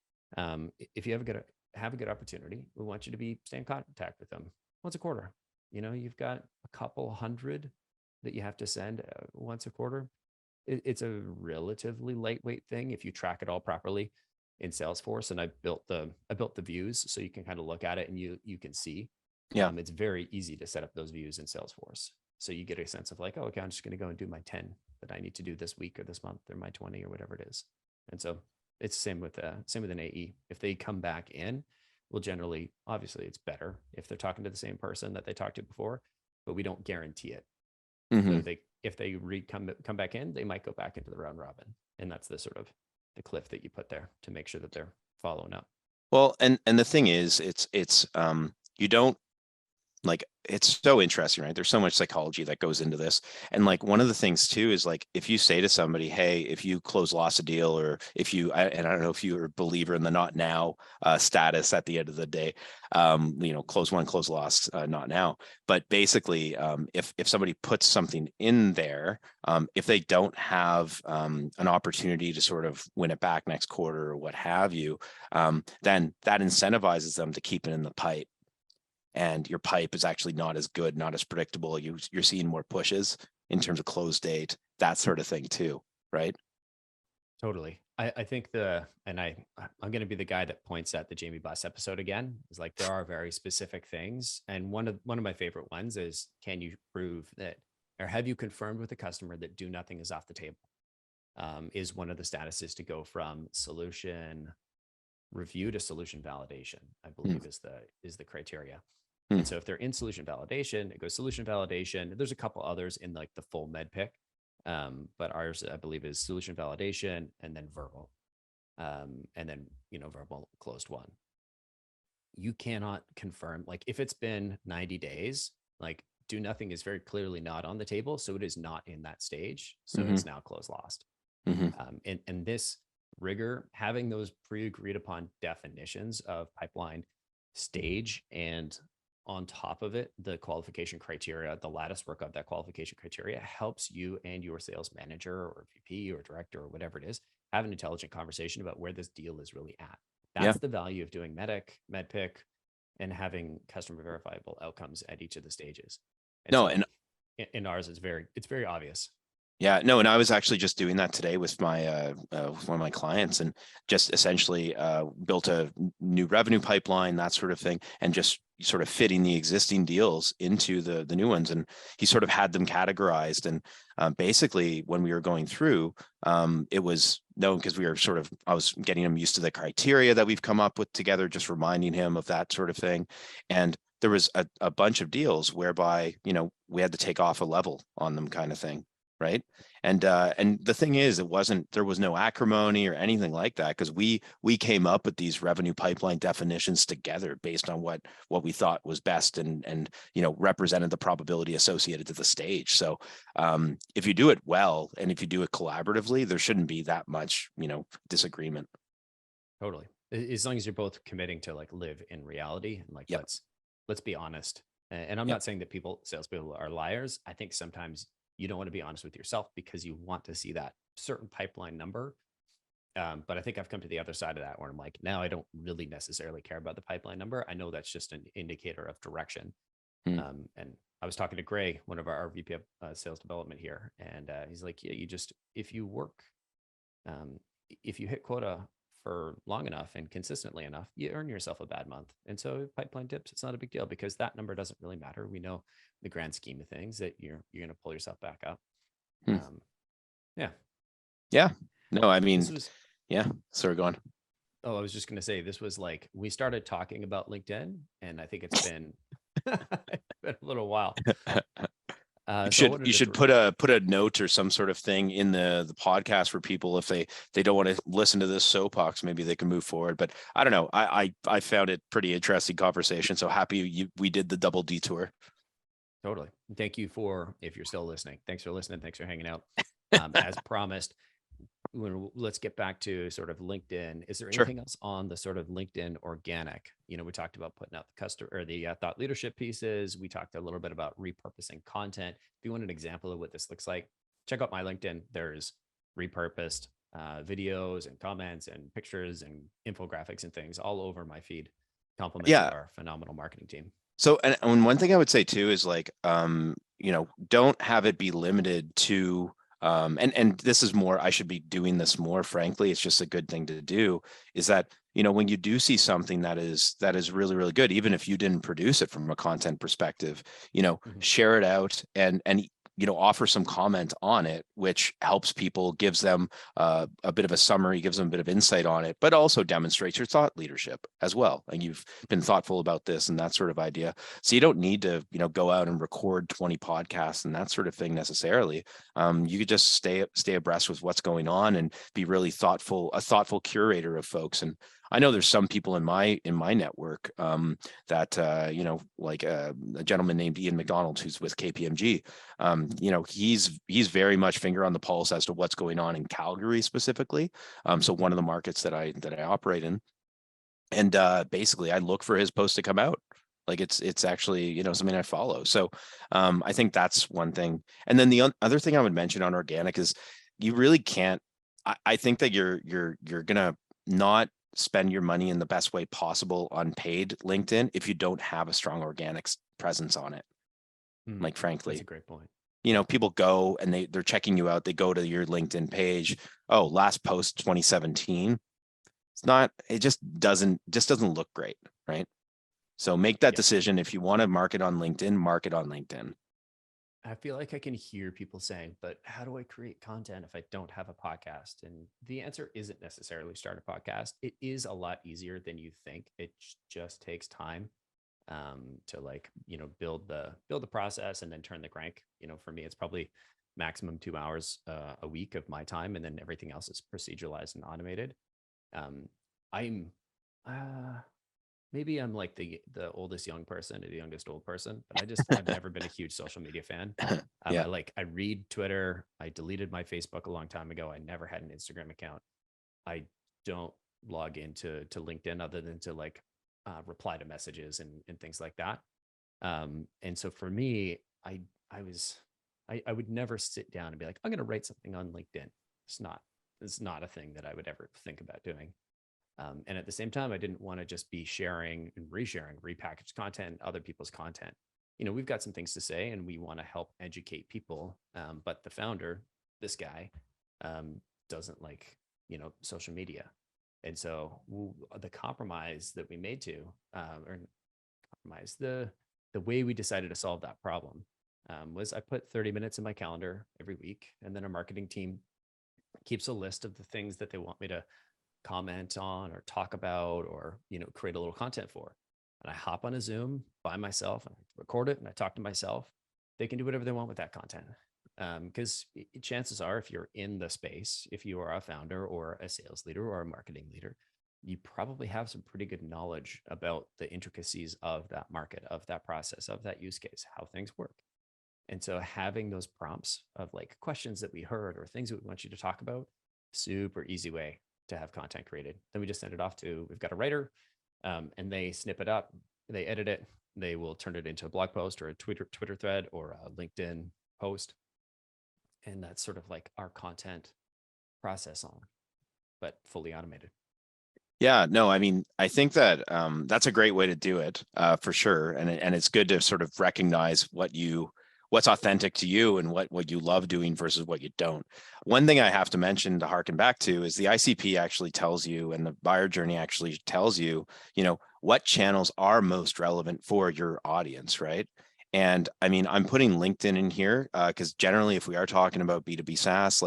If you have a good opportunity, we want you to stay in contact with them once a quarter. You've got a couple hundred that you have to send once a quarter. It's a relatively lightweight thing if you track it all properly in Salesforce. And I built the views so you can kind of look at it and you can see. Yeah. It's very easy to set up those views in Salesforce. So you get a sense of like, oh, okay, I'm just going to go and do my 10 that I need to do this week or this month or my 20 or whatever it is. And so it's the same with an AE. If they come back in, well, generally, obviously it's better if they're talking to the same person that they talked to before, but we don't guarantee it. Mm-hmm. So if they come back in, they might go back into the round robin. And that's the sort of the cliff that you put there to make sure that they're following up. Well, and the thing is, you don't, like, it's so interesting, right? There's so much psychology that goes into this. And like, one of the things too is like, if you say to somebody, hey, if you lost a deal, or if you, and I don't know if you're a believer in the not now status at the end of the day, close won, close lost, not now. But basically, if somebody puts something in there, if they don't have an opportunity to sort of win it back next quarter or what have you, then that incentivizes them to keep it in the pipe. And your pipe is actually not as good, not as predictable. You're seeing more pushes in terms of close date, that sort of thing too, right? Totally. I think I'm going to be the guy that points at the Jamie Buss episode again. Is like, there are very specific things. And one of my favorite ones is, can you prove that, or have you confirmed with the customer that do nothing is off the table? Is one of the statuses to go from solution review to solution validation, I believe is the criteria. And so if they're in solution validation, it goes solution validation. There's a couple others in like the full med pick. But ours, I believe, is solution validation and then verbal. And then, verbal closed one. You cannot confirm, like, if it's been 90 days, like, do nothing is very clearly not on the table. So it is not in that stage. So it's now closed lost. And this rigor, having those pre-agreed upon definitions of pipeline stage, and on top of it, the qualification criteria, the lattice work of that qualification criteria helps you and your sales manager or VP or director or whatever it is have an intelligent conversation about where this deal is really at. That's the value of doing MedPick, and having customer verifiable outcomes at each of the stages. And No, so and in ours, it's very obvious. yeah, no, and I was actually just doing that today with my one of my clients, and just essentially built a new revenue pipeline, that sort of thing, and just sort of fitting the existing deals into the new ones. And he sort of had them categorized. And basically, when we were going through, it was known because I was getting him used to the criteria that we've come up with together, just reminding him of that sort of thing. And there was a bunch of deals whereby, we had to take off a level on them, kind of thing. Right. And the thing is, there was no acrimony or anything like that, because we came up with these revenue pipeline definitions together based on what we thought was best and represented the probability associated to the stage. So if you do it well, and if you do it collaboratively, there shouldn't be that much, disagreement. Totally. As long as you're both committing to like live in reality, and like, let's be honest. And I'm not saying that salespeople are liars. I think sometimes you don't want to be honest with yourself because you want to see that certain pipeline number. But I think I've come to the other side of that, where I'm like, now I don't really necessarily care about the pipeline number. I know that's just an indicator of direction. And I was talking to Gray, one of our VP of sales development here, and he's like, yeah, if you hit quota for long enough and consistently enough, you earn yourself a bad month. And so if pipeline dips, it's not a big deal, because that number doesn't really matter. We know the grand scheme of things that you're going to pull yourself back up. Yeah. No, I mean, yeah. Sorry, go on. Oh, I was just going to say, this was like, we started talking about LinkedIn, and I think it's been, been a little while. You should put a note or some sort of thing in the podcast for people, if they don't want to listen to this soapbox, maybe they can move forward. But I don't know. I found it pretty interesting conversation. So happy we did the double detour. Totally. Thank you if you're still listening. Thanks for listening. Thanks for hanging out. As promised, let's get back to sort of LinkedIn. Is there anything else on the sort of LinkedIn organic? We talked about putting out the customer or the thought leadership pieces. We talked a little bit about repurposing content. If you want an example of what this looks like, check out my LinkedIn. There's repurposed videos and comments and pictures and infographics and things all over my feed. Compliments of our phenomenal marketing team. So, and one thing I would say too is like, don't have it be limited to, and this is more, I should be doing this more, frankly, it's just a good thing to do, is that, when you do see something that is really, really good, even if you didn't produce it from a content perspective, share it out and offer some comment on it, which helps people, gives them a bit of a summary, gives them a bit of insight on it, but also demonstrates your thought leadership as well. And you've been thoughtful about this and that sort of idea. So you don't need to, go out and record 20 podcasts and that sort of thing necessarily. You could just stay abreast with what's going on and be really thoughtful, a thoughtful curator of folks. And I know there's some people in my network that like a gentleman named Ian McDonald, who's with KPMG. He's very much finger on the pulse as to what's going on in Calgary specifically. So one of the markets that I operate in, and basically I look for his post to come out. Like it's actually something I follow. So I think that's one thing. And then the other thing I would mention on organic is you really can't. I think that you're gonna not spend your money in the best way possible on paid LinkedIn if you don't have a strong organic presence on it. Like, frankly, that's a great point. People go and they're checking you out. They go to your LinkedIn page. Oh, last post 2017. It just doesn't look great, right? So make that decision. If you want to market on LinkedIn. I feel like I can hear people saying, but how do I create content if I don't have a podcast? And the answer isn't necessarily start a podcast. It is a lot easier than you think. It just takes time to build the process and then turn the crank. For me, it's probably maximum 2 hours a week of my time, and then everything else is proceduralized and automated. I'm maybe I'm like the oldest young person or the youngest old person, but I've never been a huge social media fan. Yeah. I read Twitter. I deleted my Facebook a long time ago. I never had an Instagram account. I don't log into LinkedIn other than to reply to messages and things like that. And so for me, I would never sit down and be like, I'm going to write something on LinkedIn. It's not a thing that I would ever think about doing. And at the same time, I didn't want to just be sharing and resharing repackaged content, other people's content. We've got some things to say and we want to help educate people. But the founder, this guy, doesn't like, social media. And so the compromise that we made the way we decided to solve that problem was I put 30 minutes in my calendar every week. And then our marketing team keeps a list of the things that they want me to comment on or talk about or create a little content for, and I hop on a Zoom by myself and I record it and I talk to myself. They can do whatever they want with that content, because chances are, if you're in the space, if you are a founder or a sales leader or a marketing leader, you probably have some pretty good knowledge about the intricacies of that market, of that process, of that use case, how things work. And so having those prompts of questions that we heard or things that we want you to talk about, super easy way to have content created. Then we just send it off we've got a writer, and they snip it up, they edit it, they will turn it into a blog post or a Twitter thread or a LinkedIn post. And that's sort of our content process but fully automated. Yeah, no, I mean, I think that that's a great way to do it, for sure. And it's good to sort of recognize what's authentic to you and what you love doing versus what you don't. One thing I have to mention to harken back to is the ICP actually tells you, and the buyer journey actually tells you, what channels are most relevant for your audience, right? And I mean, I'm putting LinkedIn in here because generally, if we are talking about B2B SaaS,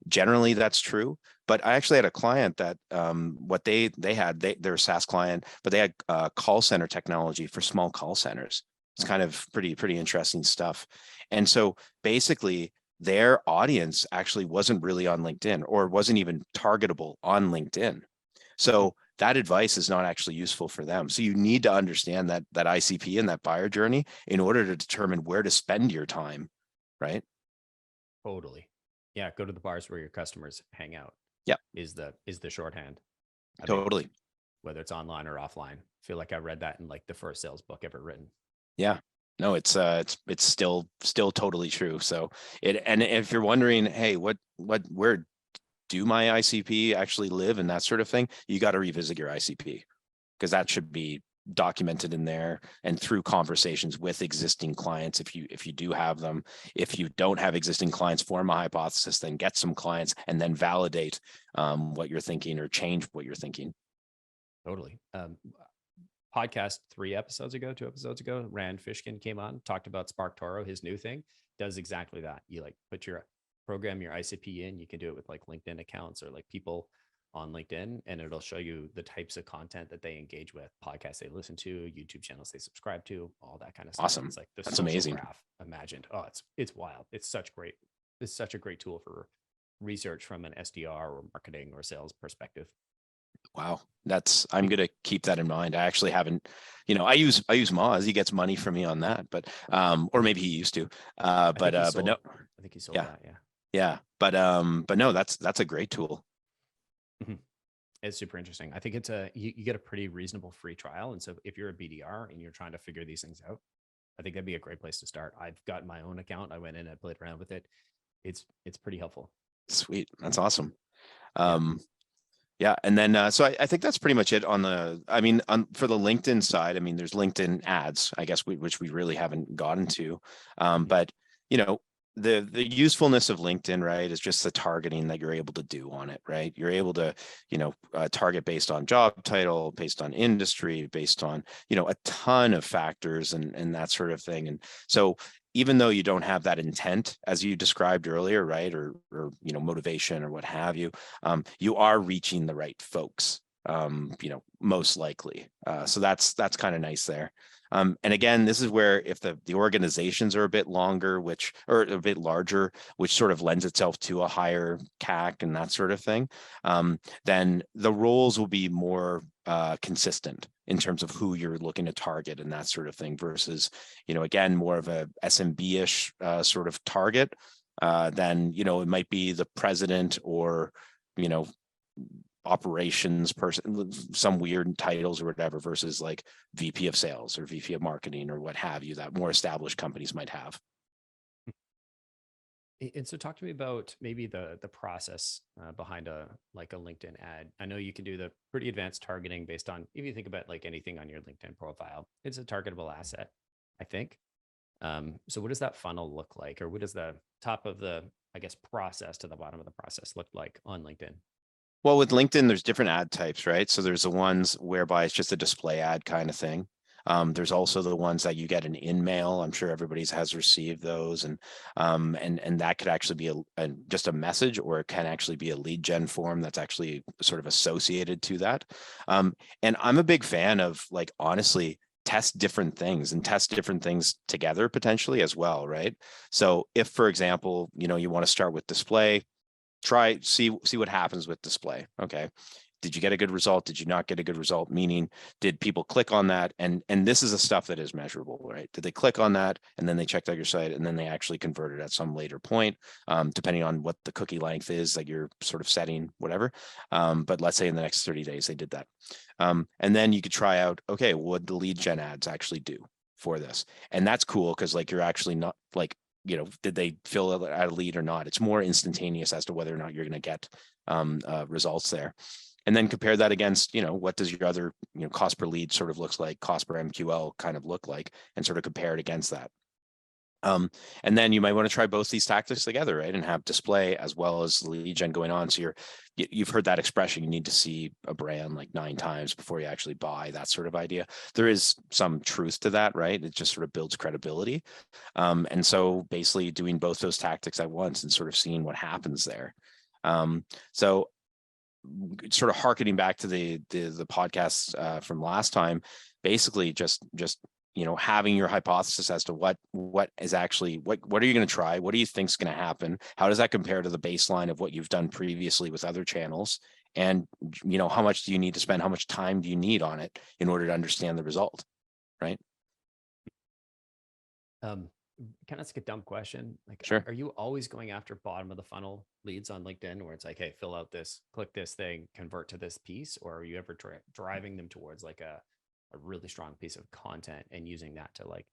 generally that's true. But I actually had a client that what they're a SaaS client, but they had call center technology for small call centers. It's kind of pretty interesting stuff. And so basically their audience actually wasn't really on LinkedIn or wasn't even targetable on LinkedIn. So that advice is not actually useful for them. So you need to understand that ICP and that buyer journey in order to determine where to spend your time, right? Totally. Yeah. Go to the bars where your customers hang out. Yeah. Is the shorthand. Totally. Whether it's online or offline. I feel like I read that in the first sales book ever written. Yeah, no, it's still totally true. So and if you're wondering, hey, where do my ICP actually live and that sort of thing, you got to revisit your ICP because that should be documented in there, and through conversations with existing clients, if you do have them. If you don't have existing clients, form a hypothesis, then get some clients, and then validate what you're thinking or change what you're thinking. Totally. Podcast 2 episodes ago, Rand Fishkin came on, talked about SparkToro. His new thing does exactly that. You like put your program, your ICP in. You can do it with like LinkedIn accounts or like people on LinkedIn, and it'll show you the types of content that they engage with, podcasts they listen to, YouTube channels they subscribe to, all that kind of stuff. Awesome. It's like the That's social amazing. graph imagined. Oh, it's wild. It's such a great tool for research from an SDR or marketing or sales perspective. Wow. I'm going to keep that in mind. I actually haven't, I use Moz. He gets money from me on that, but, or maybe he used to, but no, I think he sold that. Yeah. Yeah. But no, that's a great tool. Mm-hmm. It's super interesting. I think it's you get a pretty reasonable free trial. And so if you're a BDR and you're trying to figure these things out, I think that'd be a great place to start. I've got my own account. I went in and played around with it. It's pretty helpful. Sweet. That's awesome. Yeah. And then, so I think that's pretty much it for the LinkedIn side. I mean, there's LinkedIn ads, I guess, which we really haven't gotten to. But, the usefulness of LinkedIn, right, is just the targeting that you're able to do on it, right? You're able to, target based on job title, based on industry, based on, a ton of factors and that sort of thing. And so even though you don't have that intent, as you described earlier, right, or motivation or what have you, you are reaching the right folks, most likely. So that's kind of nice there. And again, this is where if the organizations are a bit longer, or a bit larger, which sort of lends itself to a higher CAC and that sort of thing, then the roles will be more consistent in terms of who you're looking to target and that sort of thing versus, again, more of a SMB-ish sort of target, then, it might be the president or, operations person, some weird titles or whatever, versus like VP of sales or VP of marketing or what have you, that more established companies might have. And so talk to me about maybe the process behind a LinkedIn ad. I know you can do the pretty advanced targeting based on, if you think about like anything on your LinkedIn profile, it's a targetable asset, I think. So what does that funnel look like? Or what does the top of the, I guess, process to the bottom of the process look like on LinkedIn? Well, with LinkedIn, there's different ad types, right? So there's the ones whereby it's just a display ad kind of thing. There's also the ones that you get an in-mail. I'm sure everybody's has received those, and that could actually be just a message, or it can actually be a lead gen form that's actually sort of associated to that. And I'm a big fan of, like, honestly, test different things together potentially as well, right? So if, for example, you want to start with display, see what happens with display. Okay. Did you get a good result? Did you not get a good result? Meaning, did people click on that? And this is the stuff that is measurable, right? Did they click on that and then they checked out your site and then they actually converted at some later point, depending on what the cookie length is that you're sort of setting, whatever. But let's say in the next 30 days, they did that. And then you could try out, okay, what the lead gen ads actually do for this. And that's cool because, like, you're actually not like, did they fill out a lead or not? It's more instantaneous as to whether or not you're going to get results there. And then compare that against, what does your other, cost per lead sort of looks like, cost per MQL kind of look like, and sort of compare it against that. And then you might want to try both these tactics together, right? And have display as well as lead gen going on. So you've heard that expression, you need to see a brand like 9 times before you actually buy, that sort of idea. There is some truth to that, right? It just sort of builds credibility. And so basically doing both those tactics at once and sort of seeing what happens there. So sort of hearkening back to the podcast from last time, basically just having your hypothesis as to what is actually, what are you going to try? What do you think is going to happen? How does that compare to the baseline of what you've done previously with other channels? And, how much do you need to spend? How much time do you need on it in order to understand the result? Right. Kind of ask a dumb question. Like, sure. Are you always going after bottom of the funnel leads on LinkedIn, where it's like, hey, fill out this, click this thing, convert to this piece? Or are you ever driving them towards like a really strong piece of content and using that to like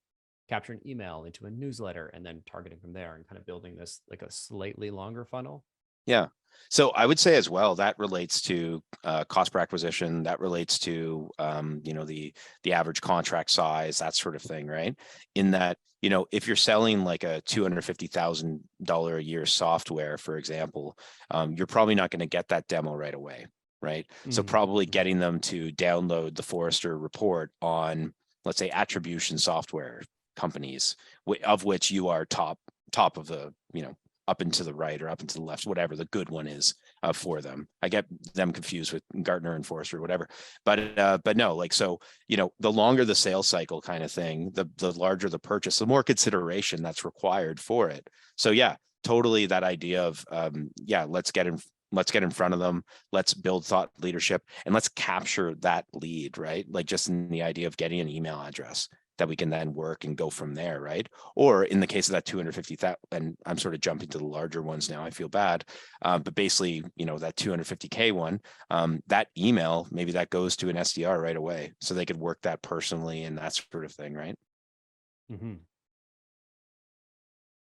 capture an email into a newsletter and then targeting from there and kind of building this like a slightly longer funnel? Yeah. So I would say as well, that relates to cost per acquisition, that relates to the average contract size, that sort of thing, right? In that, if you're selling like a $250,000 a year software, for example, you're probably not going to get that demo right away, right? So probably getting them to download the Forrester report on, let's say, attribution software companies, of which you are top of the, up and to the right or up and to the left, whatever the good one is for them. I get them confused with Gartner and Forrester or whatever, but no, like, so, the longer the sales cycle kind of thing, the larger the purchase, the more consideration that's required for it. So yeah, totally that idea of, let's get in front of them, let's build thought leadership, and let's capture that lead, right? Like just in the idea of getting an email address that we can then work and go from there, right? Or in the case of that 250,000, and I'm sort of jumping to the larger ones now, I feel bad, but basically, that 250K one, that email, maybe that goes to an SDR right away, so they could work that personally and that sort of thing, right? Mm-hmm.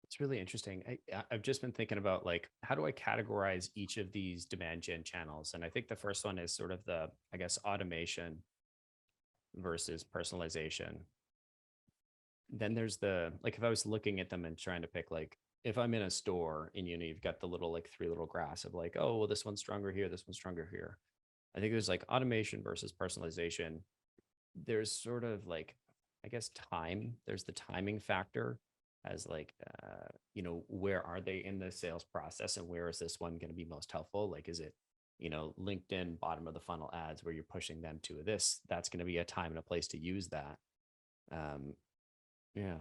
It's really interesting. I've just been thinking about, like, how do I categorize each of these demand gen channels? And I think the first one is sort of the, I guess, automation versus personalization. Then there's the, like, if I was looking at them and trying to pick, like, if I'm in a store and you've got the little, like, three little graphs of like, oh, well, this one's stronger here, this one's stronger here. I think there's like automation versus personalization. There's sort of like, I guess, time. There's the timing factor as like, where are they in the sales process and where is this one going to be most helpful? Like, is it, LinkedIn bottom of the funnel ads where you're pushing them to this? That's going to be a time and a place to use that. Yeah.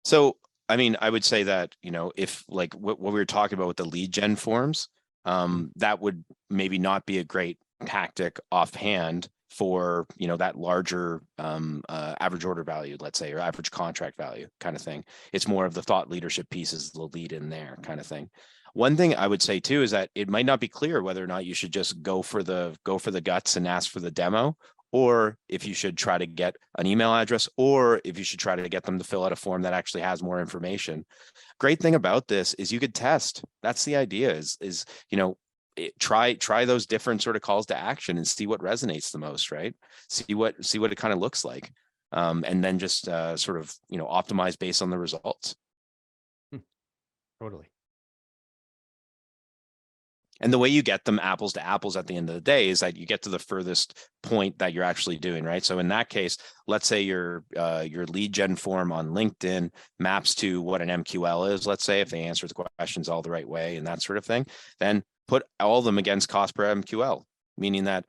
So, I mean, I would say that, if like what we were talking about with the lead gen forms, that would maybe not be a great tactic offhand for, that larger average order value, let's say, or average contract value kind of thing. It's more of the thought leadership pieces, the lead in there kind of thing. One thing I would say too is that it might not be clear whether or not you should just go for the guts and ask for the demo, or if you should try to get an email address, or if you should try to get them to fill out a form that actually has more information. Great thing about this is you could test. That's the idea is, try those different sort of calls to action and see what resonates the most, right? See what it kind of looks like. And then just sort of, optimize based on the results. Totally. And the way you get them apples to apples at the end of the day is that you get to the furthest point that you're actually doing, right? So in that case, let's say your lead gen form on LinkedIn maps to what an MQL is, let's say, if they answer the questions all the right way and that sort of thing, then put all of them against cost per MQL, meaning that,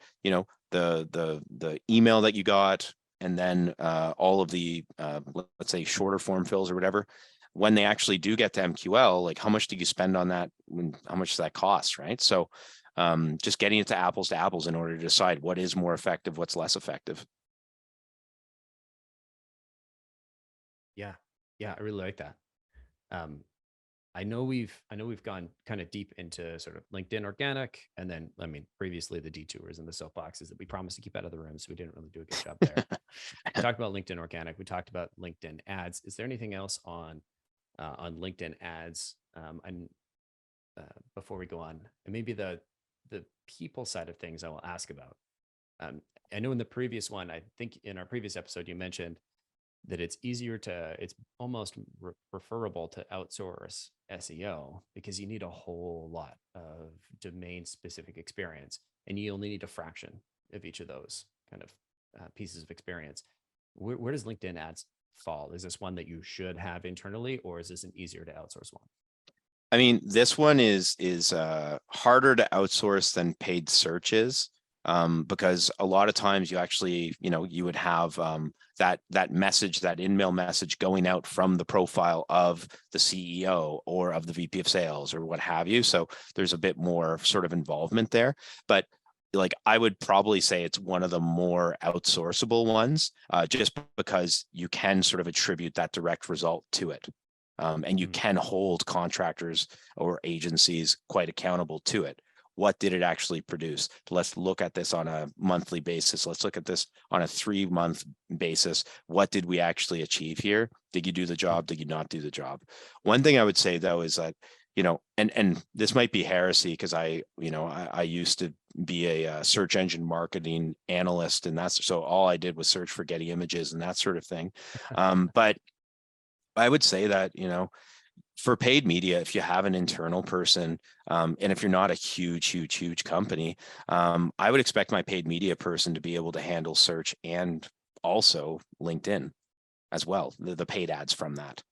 the email that you got, and then all of the, let's say, shorter form fills or whatever, when they actually do get to MQL, like how much do you spend on that? How much does that cost, right? So just getting it to apples in order to decide what is more effective, what's less effective. Yeah. Yeah. I really like that. I know we've gone kind of deep into sort of LinkedIn organic, and then, I mean, previously the detours and the soapboxes that we promised to keep out of the room. So we didn't really do a good job there. We talked about LinkedIn organic. We talked about LinkedIn ads. Is there anything else on LinkedIn ads? And before we go on, and maybe the people side of things I will ask about. I know in the previous one, I think in our previous episode, you mentioned that it's almost preferable to outsource SEO because you need a whole lot of domain specific experience, and you only need a fraction of each of those kind of pieces of experience. Where does LinkedIn ads fall? Is this one that you should have internally, or is this an easier to outsource one? I mean, this one is harder to outsource than paid searches, because a lot of times you actually, you would have that message, that in-mail message going out from the profile of the CEO or of the VP of sales or what have you. So there's a bit more sort of involvement there, but like I would probably say it's one of the more outsourceable ones, just because you can sort of attribute that direct result to it. And you can hold contractors or agencies quite accountable to it. What did it actually produce? Let's look at this on a monthly basis. Let's look at this on a 3-month basis. What did we actually achieve here? Did you do the job? Did you not do the job? One thing I would say, though, is that, and this might be heresy because I used to be a search engine marketing analyst, and so all I did was search for Getty Images and that sort of thing. But I would say that, for paid media, if you have an internal person, and if you're not a huge company, I would expect my paid media person to be able to handle search and also LinkedIn as well, the paid ads from that.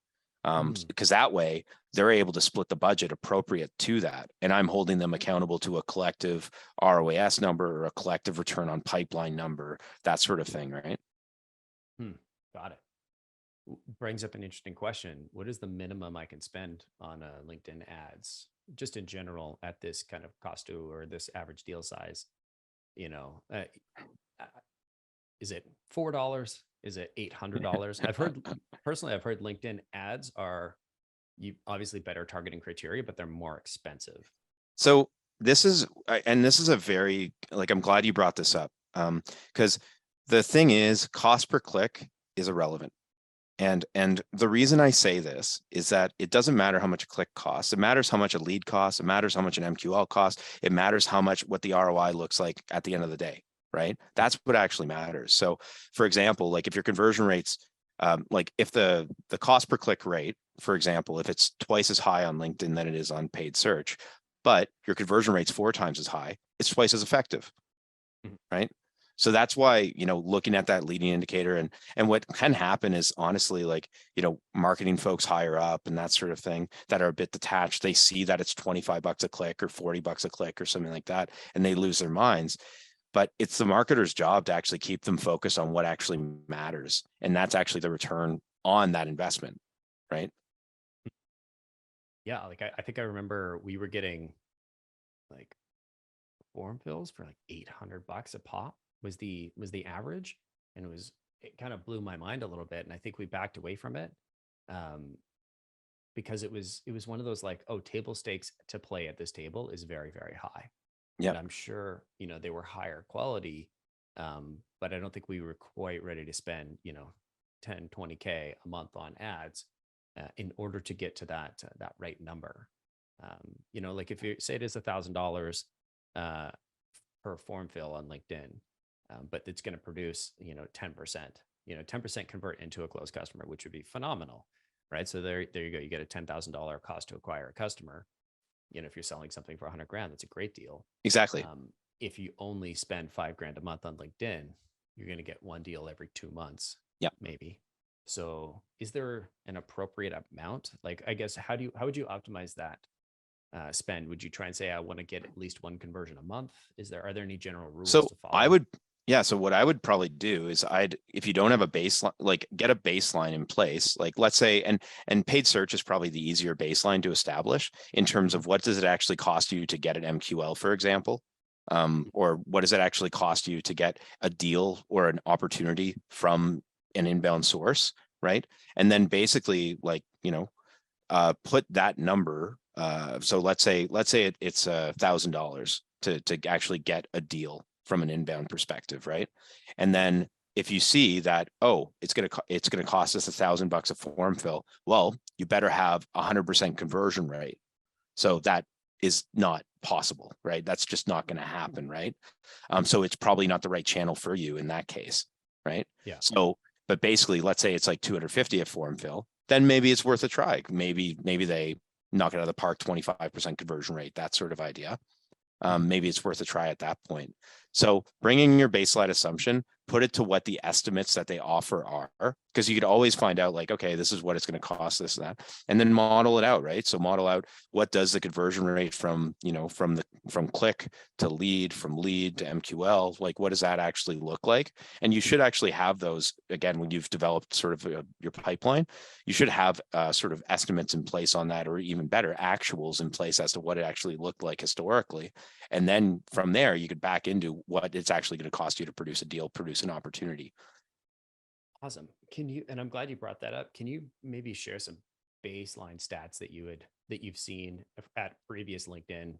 Because that way they're able to split the budget appropriate to that. And I'm holding them accountable to a collective ROAS number or a collective return on pipeline number, that sort of thing, right? Got it. Brings up an interesting question. What is the minimum I can spend on LinkedIn ads, just in general, at this kind of cost to, or this average deal size? Is it $4? Is it $800? I've heard LinkedIn ads are obviously better targeting criteria, but they're more expensive. So this is a very, I'm glad you brought this up, because the thing is, cost per click is irrelevant. And the reason I say this is that it doesn't matter how much a click costs. It matters how much a lead costs. It matters how much an MQL costs. It matters what the ROI looks like at the end of the day, right? That's what actually matters. So for example, if your conversion rates, if the cost per click rate, for example, if it's twice as high on LinkedIn than it is on paid search, but your conversion rate's 4 times as high, it's twice as effective, right? So that's why, looking at that leading indicator, and what can happen is, honestly, marketing folks higher up and that sort of thing that are a bit detached, they see that it's $25 a click or $40 a click or something like that, and they lose their minds. But it's the marketer's job to actually keep them focused on what actually matters. And that's actually the return on that investment, right? Yeah. I think I remember we were getting form fills for $800 a pop was the average. And it kind of blew my mind a little bit. And I think we backed away from it. Because it was one of those table stakes to play at this table is very, very high. Yeah. And I'm sure, they were higher quality. But I don't think we were quite ready to spend, 10, 20K a month on ads in order to get to that right number. If you say it is $1,000 per form fill on LinkedIn, but it's going to produce, 10%, 10% convert into a closed customer, which would be phenomenal, right? So there you go. You get a $10,000 cost to acquire a customer. If you're selling something for $100,000, that's a great deal. Exactly. If you only spend $5,000 a month on LinkedIn, you're going to get one deal every 2 months. Yeah, maybe. So is there an appropriate amount? I guess, how would you optimize that spend? Would you try and say, I want to get at least one conversion a month? Are there any general rules to follow? So what I would probably do is if you don't have a baseline, get a baseline in place, let's say, and paid search is probably the easier baseline to establish in terms of what does it actually cost you to get an MQL, for example, or what does it actually cost you to get a deal or an opportunity from an inbound source, right? And then basically put that number. So let's say it's $1,000 to actually get a deal from an inbound perspective, right? And then if you see that, it's gonna cost us $1,000 a form fill, well, you better have 100% conversion rate. So that is not possible, right? That's just not going to happen, right? So it's probably not the right channel for you in that case, right? Yeah. So, but basically, let's say it's $250 a form fill, then maybe it's worth a try. Maybe they knock it out of the park, 25% conversion rate, that sort of idea. Maybe it's worth a try at that point. So bringing your baseline assumption, put it to what the estimates that they offer are, because you could always find out okay, this is what it's going to cost, this and that, and then model it out, right? So model out what does the conversion rate from click to lead, from lead to MQL, what does that actually look like? And you should actually have those, again, when you've developed sort of your pipeline, you should have sort of estimates in place on that, or even better, actuals in place as to what it actually looked like historically. And then from there, you could back into what it's actually going to cost you to produce a deal, produce an opportunity. Awesome. And I'm glad you brought that up. Can you maybe share some baseline stats that you've seen at previous LinkedIn,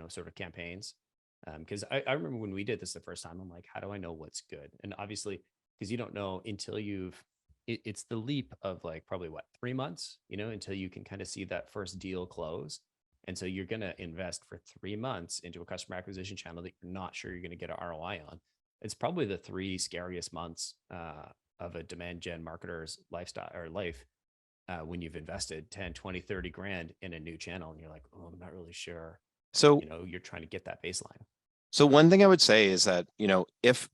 sort of campaigns? Because I remember when we did this the first time, I'm like, how do I know what's good? And obviously, because you don't know until it's the leap of probably 3 months, until you can kind of see that first deal close. And so you're going to invest for 3 months into a customer acquisition channel that you're not sure you're going to get an ROI on. It's probably the 3 scariest months of a demand gen marketer's lifestyle or life, when you've invested 10, 20, 30 grand in a new channel and you're like, oh, I'm not really sure. So, You're trying to get that baseline. so one thing I would say is that, if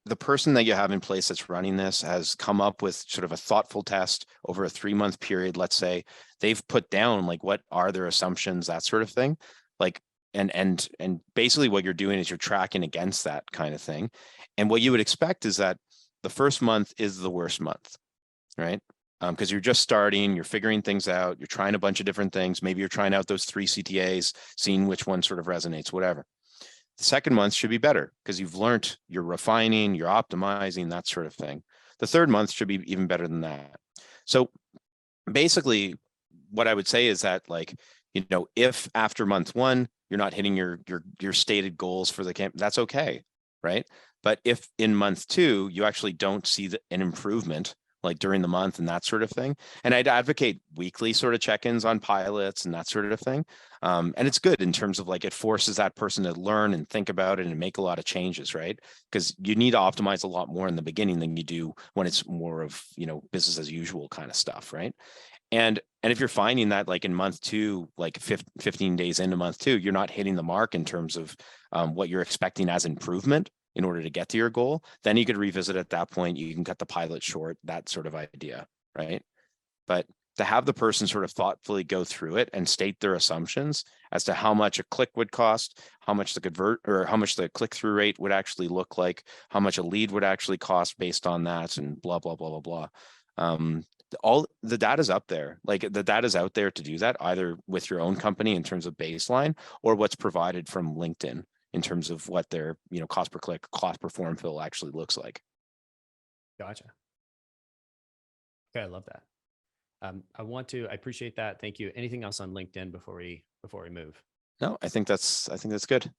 the person that you have in place that's running this has come up with sort of a thoughtful test over a 3-month period, let's say they've put down like what are their assumptions, that sort of thing, like and basically what you're doing is you're tracking against that kind of thing. And what you would expect is that the first month is the worst month, right? Because you're just starting, you're figuring things out, you're trying a bunch of different things. Maybe you're trying out those 3 CTAs, seeing which one sort of resonates, whatever. The second month should be better because you've learned, you're refining, you're optimizing, that sort of thing. The third month should be even better than that. So basically what I would say is that, like, if after month 1, you're not hitting your stated goals for the camp, that's okay, right? But if in month 2, you actually don't see an improvement, like during the month and that sort of thing. And I'd advocate weekly sort of check-ins on pilots and that sort of thing. And it's good in terms of like, it forces that person to learn and think about it and make a lot of changes, right? Because you need to optimize a lot more in the beginning than you do when it's more of, business as usual kind of stuff, right? And if you're finding that like in month 2, like 15 days into month 2, you're not hitting the mark in terms of what you're expecting as improvement in order to get to your goal, then you could revisit at that point. You can cut the pilot short, that sort of idea, right? But to have the person sort of thoughtfully go through it and state their assumptions as to how much a click would cost, how much the convert or how much the click-through rate would actually look like, how much a lead would actually cost based on that, and blah, blah, blah, blah, blah. All the data's up there. Like the data's out there to do that, either with your own company in terms of baseline or what's provided from LinkedIn in terms of what their, cost per click, cost per form fill actually looks like. Gotcha. Okay, I love that. I appreciate that. Thank you. Anything else on LinkedIn before we move? No, I think that's good.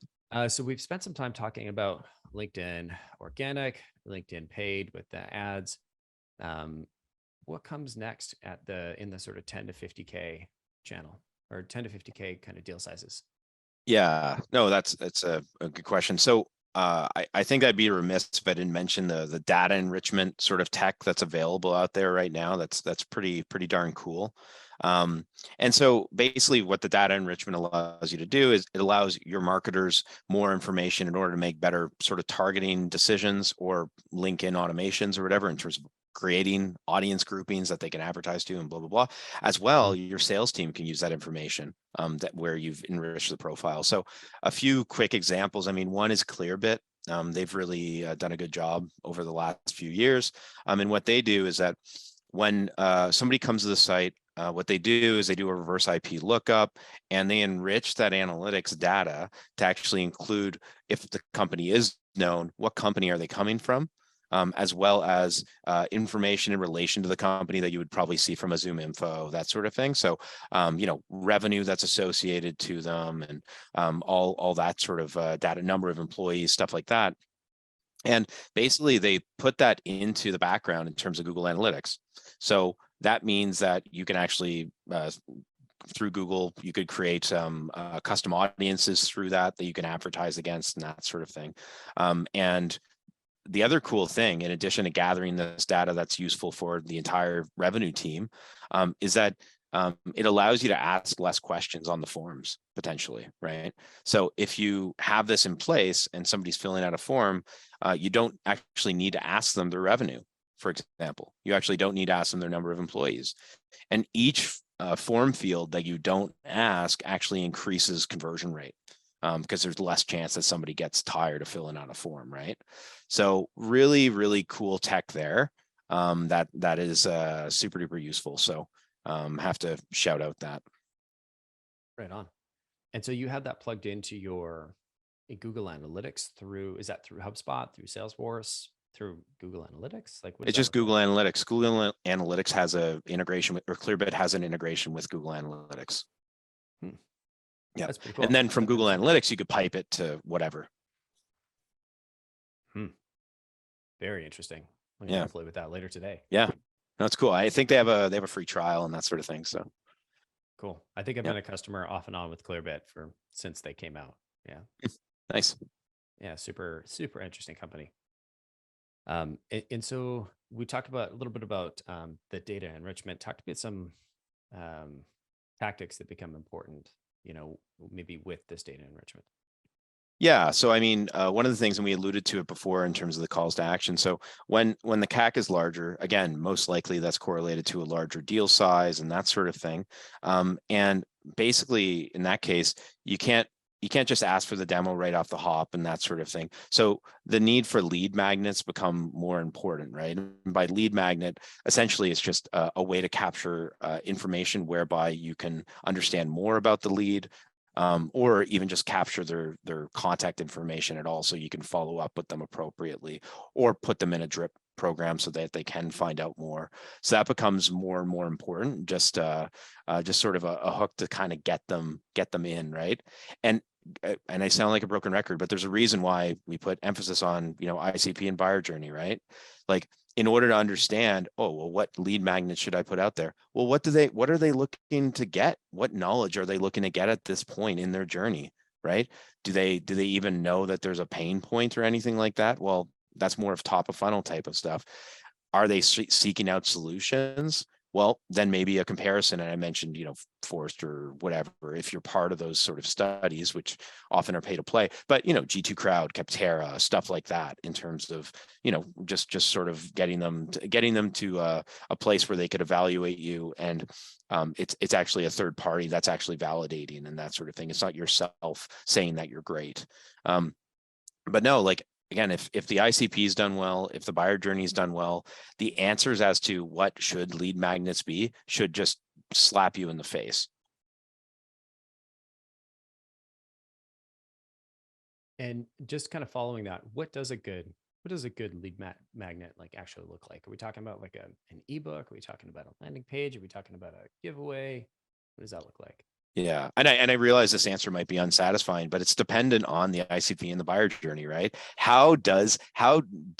So we've spent some time talking about LinkedIn organic, LinkedIn paid with the ads. What comes next in the sort of 10 to 50K channel, or 10 to 50K kind of deal sizes? Yeah, no, that's a good question. So I think I'd be remiss if I didn't mention the data enrichment sort of tech that's available out there right now. That's pretty darn cool. And so basically what the data enrichment allows you to do is it allows your marketers more information in order to make better sort of targeting decisions or link in automations or whatever in terms of creating audience groupings that they can advertise to and blah, blah, blah. As well, your sales team can use that information that where you've enriched the profile. So a few quick examples. I mean, one is Clearbit. They've really done a good job over the last few years. And what they do is that when somebody comes to the site, what they do is they do a reverse IP lookup and they enrich that analytics data to actually include, if the company is known, what company are they coming from? As well as information in relation to the company that you would probably see from a Zoom info, that sort of thing. So, revenue that's associated to them and all that sort of data, number of employees, stuff like that. And basically they put that into the background in terms of Google Analytics. So that means that you can actually, through Google, you could create custom audiences through that you can advertise against and that sort of thing. And the other cool thing, in addition to gathering this data that's useful for the entire revenue team, is that it allows you to ask less questions on the forms potentially, right? So if you have this in place and somebody's filling out a form, you don't actually need to ask them their revenue, for example. You actually don't need to ask them their number of employees. And each form field that you don't ask actually increases conversion rate. Because there's less chance that somebody gets tired of filling out a form, right? So really, really cool tech there. That is super duper useful. So have to shout out that. Right on. And so you have that plugged into your Google Analytics is that through HubSpot, through Salesforce, through Google Analytics? Like it's just Google Analytics. Google Analytics has a integration with, or Clearbit has an integration with Google Analytics. Yeah, that's pretty cool. And then from Google Analytics, you could pipe it to whatever. Very interesting. I'm gonna play with that later today. Yeah, that's cool. I think they have a free trial and that sort of thing. So Cool. I think I've Yeah. been a customer off and on with Clearbit since they came out. Yeah. Nice. Yeah. Super, super interesting company. And so we talked about a little bit about the data enrichment. Talked about some tactics that become important, maybe with this data enrichment. Yeah. So, I mean, one of the things, and we alluded to it before in terms of the calls to action. So when the CAC is larger, again, most likely that's correlated to a larger deal size and that sort of thing. And basically in that case, you can't just ask for the demo right off the hop and that sort of thing. So the need for lead magnets become more important, right? And by lead magnet, essentially it's just a way to capture information whereby you can understand more about the lead, or even just capture their contact information at all, so you can follow up with them appropriately, or put them in a drip program so that they can find out more. So that becomes more and more important. Just sort of a hook to kind of get them in, right? And I sound like a broken record, but there's a reason why we put emphasis on ICP and buyer journey, right? Like, in order to understand, oh, well, what lead magnets should I put out there? Well, what are they looking to get? What knowledge are they looking to get at this point in their journey, right? Do they even know that there's a pain point or anything like that? Well, that's more of top of funnel type of stuff. Are they seeking out solutions? Well, then maybe a comparison. And I mentioned, Forrester or whatever, if you're part of those sort of studies, which often are pay to play, but, G2 Crowd, Capterra, stuff like that, in terms of, just sort of getting them to a place where they could evaluate you. And it's actually a third party that's actually validating and that sort of thing. It's not yourself saying that you're great. But no, like, again, if the ICP is done well, if the buyer journey is done well, the answers as to what should lead magnets be should just slap you in the face. And just kind of following that, what does a good lead magnet like actually look like? Are we talking about like an ebook? Are we talking about a landing page? Are we talking about a giveaway? What does that look like? Yeah. And I realize this answer might be unsatisfying, but it's dependent on the ICP and the buyer journey, right? How does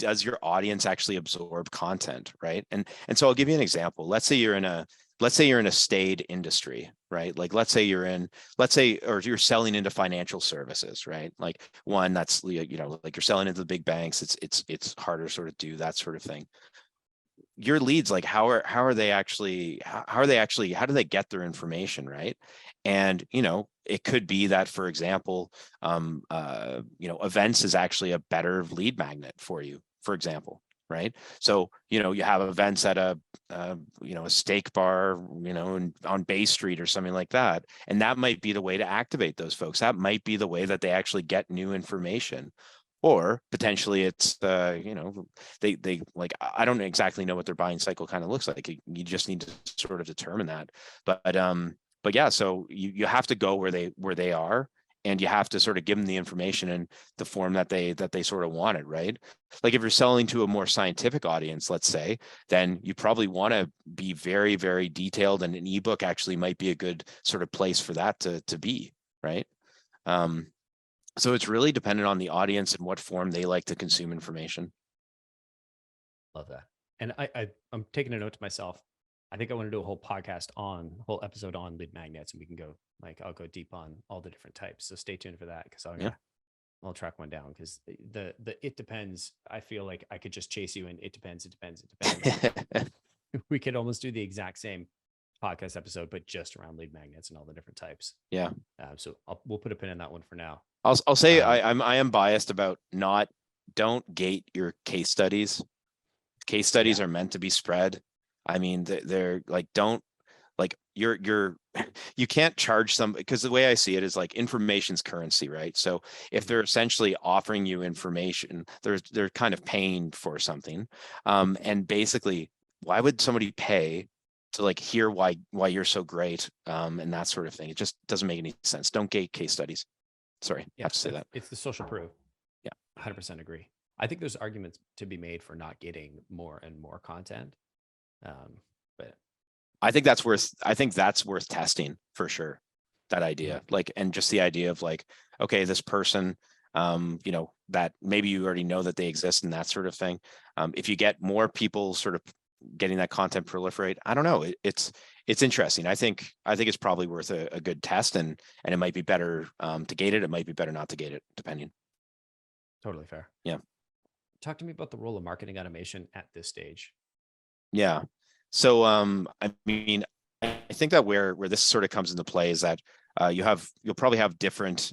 your audience actually absorb content, right? And so I'll give you an example. Let's say you're in a staid industry, right? Like, or you're selling into financial services, right? Like one that's, like you're selling into the big banks. It's harder to sort of do that sort of thing. Your leads, like, how do they get their information, right? And it could be that, for example, events is actually a better lead magnet for you, for example, right? So you have events at a steak bar, on Bay Street or something like that, and that might be the way to activate those folks. That might be the way that they actually get new information. Or potentially it's they like, I don't exactly know what their buying cycle kind of looks like. You just need to sort of determine that. But yeah, so you have to go where they are, and you have to sort of give them the information in the form that they sort of want it, right? Like, if you're selling to a more scientific audience, let's say, then you probably want to be very, very detailed, and an ebook actually might be a good sort of place for that to be, right? So it's really dependent on the audience and what form they like to consume information. Love that. And I'm taking a note to myself. I think I want to do a whole whole episode on lead magnets, and we can go, like, I'll go deep on all the different types. So stay tuned for that, because I'll track one down, because the it depends. I feel like I could just chase you and it depends. We could almost do the exact same podcast episode, but just around lead magnets and all the different types. Yeah. So we'll put a pin in that one for now. I'll say I am biased about don't gate your case studies. Case studies are meant to be spread. I mean, they're like, don't, like, you can't charge some, because the way I see it is, like, information's currency, right? So if they're essentially offering you information, they're kind of paying for something. And basically, why would somebody pay to, like, hear why you're so great, and that sort of thing? It just doesn't make any sense. Don't gate case studies. Sorry, I have to say that. It's the social proof. Yeah. 100% agree. I think there's arguments to be made for not getting more and more content. But I think that's worth testing for sure. That idea, like, and just the idea of, like, okay, this person, that maybe you already know that they exist and that sort of thing. If you get more people sort of getting that content proliferate, I don't know, it's it's interesting. I think it's probably worth a good test, and it might be better to gate it. It might be better not to gate it, depending. Totally fair. Yeah. Talk to me about the role of marketing automation at this stage. Yeah. So I mean, I think that where this sort of comes into play is that you'll probably have different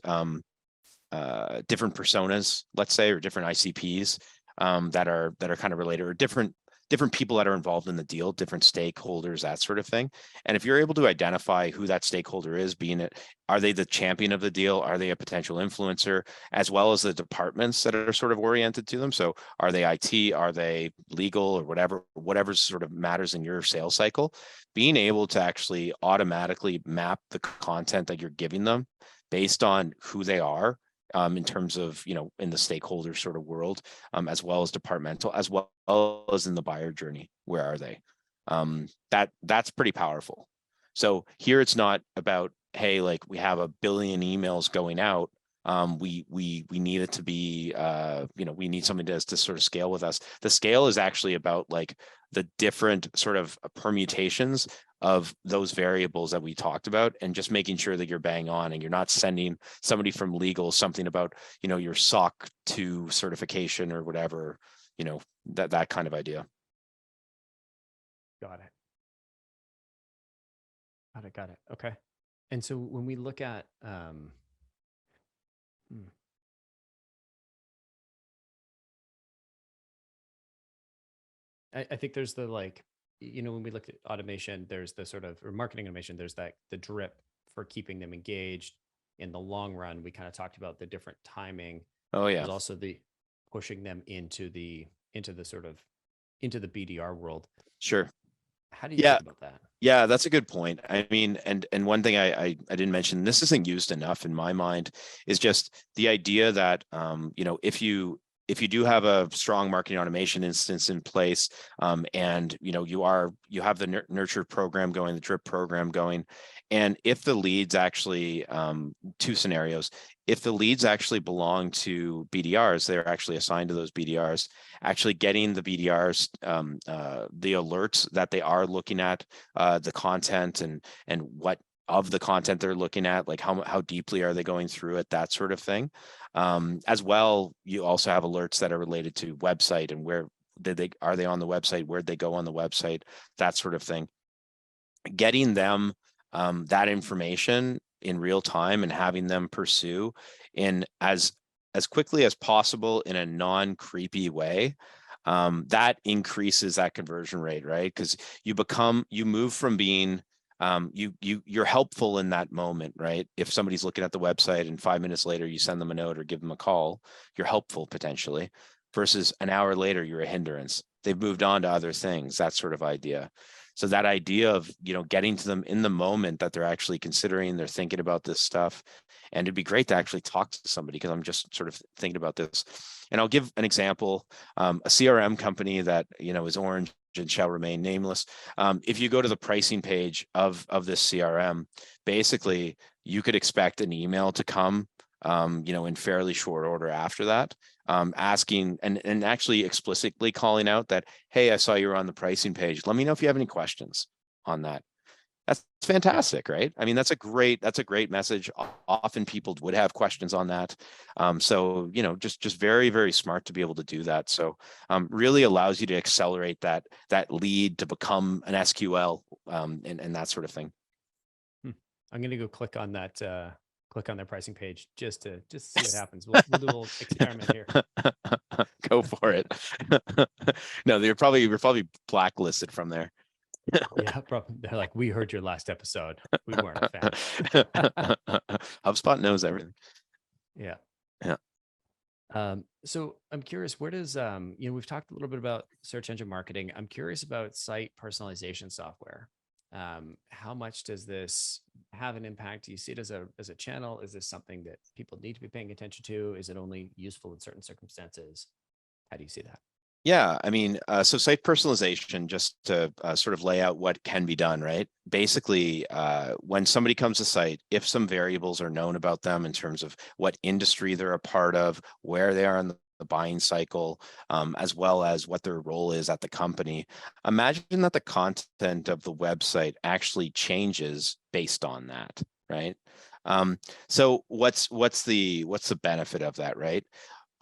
different personas, let's say, or different ICPs that are kind of related, or different people that are involved in the deal, different stakeholders, that sort of thing. And if you're able to identify who that stakeholder is, are they the champion of the deal? Are they a potential influencer, as well as the departments that are sort of oriented to them? So are they IT? Are they legal, or whatever sort of matters in your sales cycle? Being able to actually automatically map the content that you're giving them based on who they are, in terms of, in the stakeholder sort of world, as well as departmental, as well as in the buyer journey. Where are they? That's pretty powerful. So here it's not about, hey, like we have a billion emails going out. We need it to be, we need something to sort of scale with us. The scale is actually about like the different sort of permutations of those variables that we talked about, and just making sure that you're bang on, and you're not sending somebody from legal something about, your SOC 2 certification or whatever, that kind of idea. Got it. Okay. And so when we look at, I think there's the, like, when we look at automation, there's the sort of, or marketing automation, there's the drip for keeping them engaged in the long run. We kind of talked about the different timing. Oh yeah. There's also the pushing them into the BDR world. Sure. How do you think about that? Yeah, that's a good point. I mean, and one thing I didn't mention, this isn't used enough in my mind, is just the idea that if you do have a strong marketing automation instance in place, and you have the nurture program going, the drip program going, and if the leads actually, two scenarios, if the leads actually belong to BDRs, they're actually assigned to those BDRs, actually getting the BDRs the alerts that they are looking at the content, and what of the content they're looking at, like how deeply are they going through it, that sort of thing. As well, you also have alerts that are related to website, and where are they on the website, where'd they go on the website, that sort of thing. Getting them that information in real time, and having them pursue in as quickly as possible in a non-creepy way, that increases that conversion rate, right? Because you move from being you're helpful in that moment, right? If somebody's looking at the website and 5 minutes later you send them a note or give them a call, you're helpful potentially, versus an hour later you're a hindrance. They've moved on to other things, that sort of idea. So that idea of, getting to them in the moment that they're actually considering, they're thinking about this stuff. And it'd be great to actually talk to somebody, because I'm just sort of thinking about this. And I'll give an example. A CRM company that, is orange and shall remain nameless. If you go to the pricing page of this CRM, basically you could expect an email to come, in fairly short order after that, asking and actually explicitly calling out that, hey, I saw you were on the pricing page. Let me know if you have any questions on that. That's fantastic, right? I mean, that's a great message. Often people would have questions on that. So, just very, very smart to be able to do that. So really allows you to accelerate that lead to become an SQL, and that sort of thing. I'm going to go click on that, click on their pricing page just to see what happens. We'll do a little experiment here. Go for it. No, you're probably blacklisted from there. Yeah, probably. They're like, we heard your last episode. We weren't a fan. HubSpot knows everything. Yeah. Yeah. So I'm curious, where does, we've talked a little bit about search engine marketing. I'm curious about site personalization software. How much does this have an impact? Do you see it as a channel? Is this something that people need to be paying attention to? Is it only useful in certain circumstances? How do you see that? Yeah, I mean, so site personalization, just to sort of lay out what can be done, right? Basically, when somebody comes to site, if some variables are known about them in terms of what industry they're a part of, where they are on the the buying cycle, as well as what their role is at the company. Imagine that the content of the website actually changes based on that, right? So what's the benefit of that, right?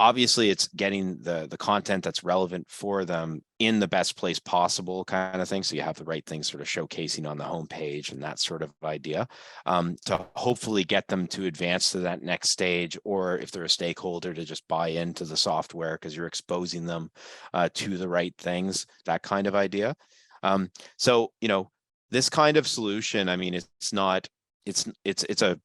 Obviously it's getting the content that's relevant for them in the best place possible, kind of thing. So you have the right things sort of showcasing on the homepage and that sort of idea, to hopefully get them to advance to that next stage, or if they're a stakeholder, to just buy into the software because you're exposing them to the right things, that kind of idea. So, this kind of solution, I mean, it's a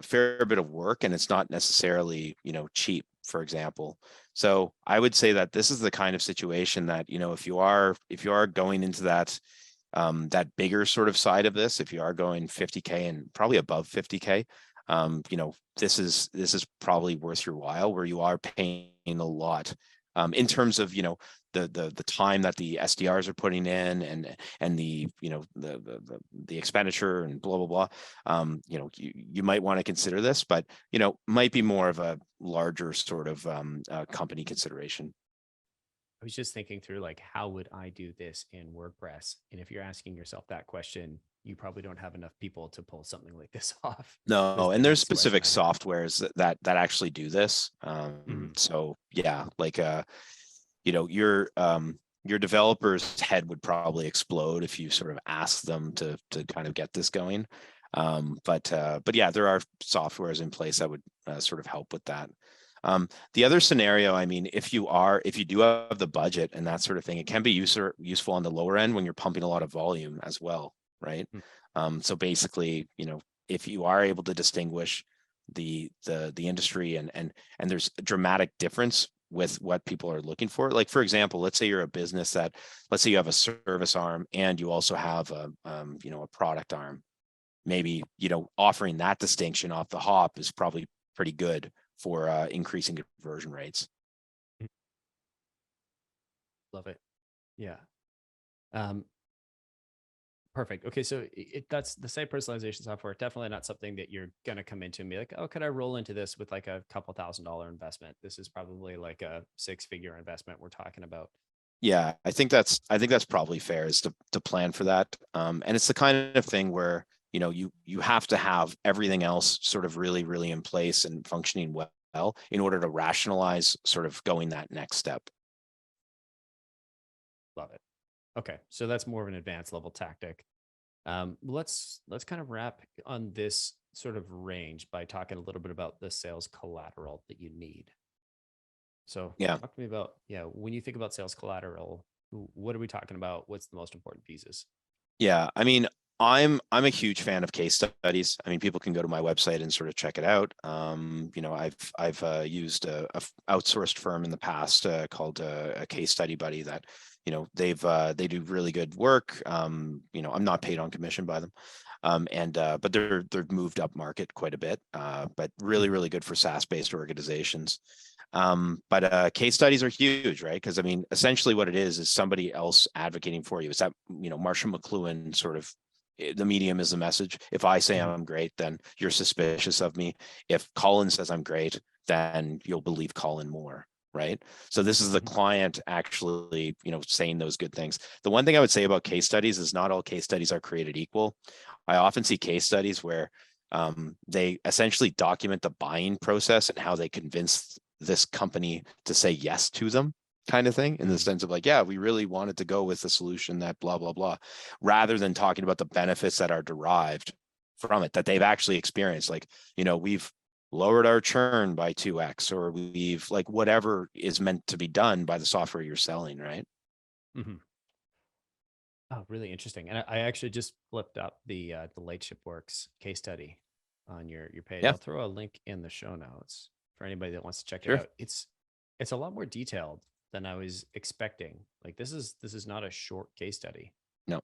fair bit of work, and it's not necessarily, cheap, for example. So I would say that this is the kind of situation that, if you are going into that that bigger sort of side of this, if you are going 50K and probably above 50K, this is probably worth your while, where you are paying a lot in terms of, the time that the SDRs are putting in, and the the expenditure and blah blah blah. You might want to consider this, but might be more of a larger sort of company consideration. I was just thinking through, like, how would I do this in WordPress? And if you're asking yourself that question, you probably don't have enough people to pull something like this off. No, and there's specific softwares that actually do this. Mhm. So yeah, like your developer's head would probably explode if you sort of ask them to kind of get this going. But yeah, there are softwares in place that would sort of help with that. The other scenario, I mean, if you do have the budget and that sort of thing, it can be useful on the lower end when you're pumping a lot of volume as well, right? So basically, if you are able to distinguish the industry, and there's a dramatic difference with what people are looking for. Like, for example, let's say you're a business let's say you have a service arm and you also have a product arm. Maybe, offering that distinction off the hop is probably pretty good for increasing conversion rates. Love it. Yeah. Perfect. Okay, so that's the site personalization software. Definitely not something that you're going to come into and be like, oh, could I roll into this with like a couple $1,000 investment? This is probably like a 6-figure investment we're talking about. Yeah, I think that's probably fair, is to plan for that. And it's the kind of thing where, you have to have everything else sort of really, really in place and functioning well in order to rationalize sort of going that next step. Love it. Okay, so that's more of an advanced level tactic. Let's kind of wrap on this sort of range by talking a little bit about the sales collateral that you need. So Yeah. talk to me about, when you think about sales collateral, what are we talking about? What's the most important pieces? Yeah, I mean, I'm a huge fan of case studies. I mean, people can go to my website and sort of check it out. I've used a outsourced firm in the past called a Case Study Buddy that, they do really good work. I'm not paid on commission by them. But they're moved up market quite a bit, but really, really good for SaaS-based organizations. But case studies are huge, right? Because I mean, essentially what it is somebody else advocating for you. It's that, Marshall McLuhan sort of, the medium is the message. If I say I'm great, then you're suspicious of me. If Collin says I'm great, then you'll believe Collin more, right? So this is the client actually, saying those good things. The one thing I would say about case studies is not all case studies are created equal. I often see case studies where they essentially document the buying process and how they convince this company to say yes to them, kind of thing, in the sense of like, yeah, we really wanted to go with the solution that blah, blah, blah, rather than talking about the benefits that are derived from it, that they've actually experienced. Like, we've lowered our churn by 2x, or we've, like, whatever is meant to be done by the software you're selling, right? Oh, really interesting. And I actually just flipped up the Lightship Works case study on your page. Yeah. I'll throw a link in the show notes for anybody that wants to check Sure. it out. It's a lot more detailed than I was expecting. Like, this is not a short case study. No.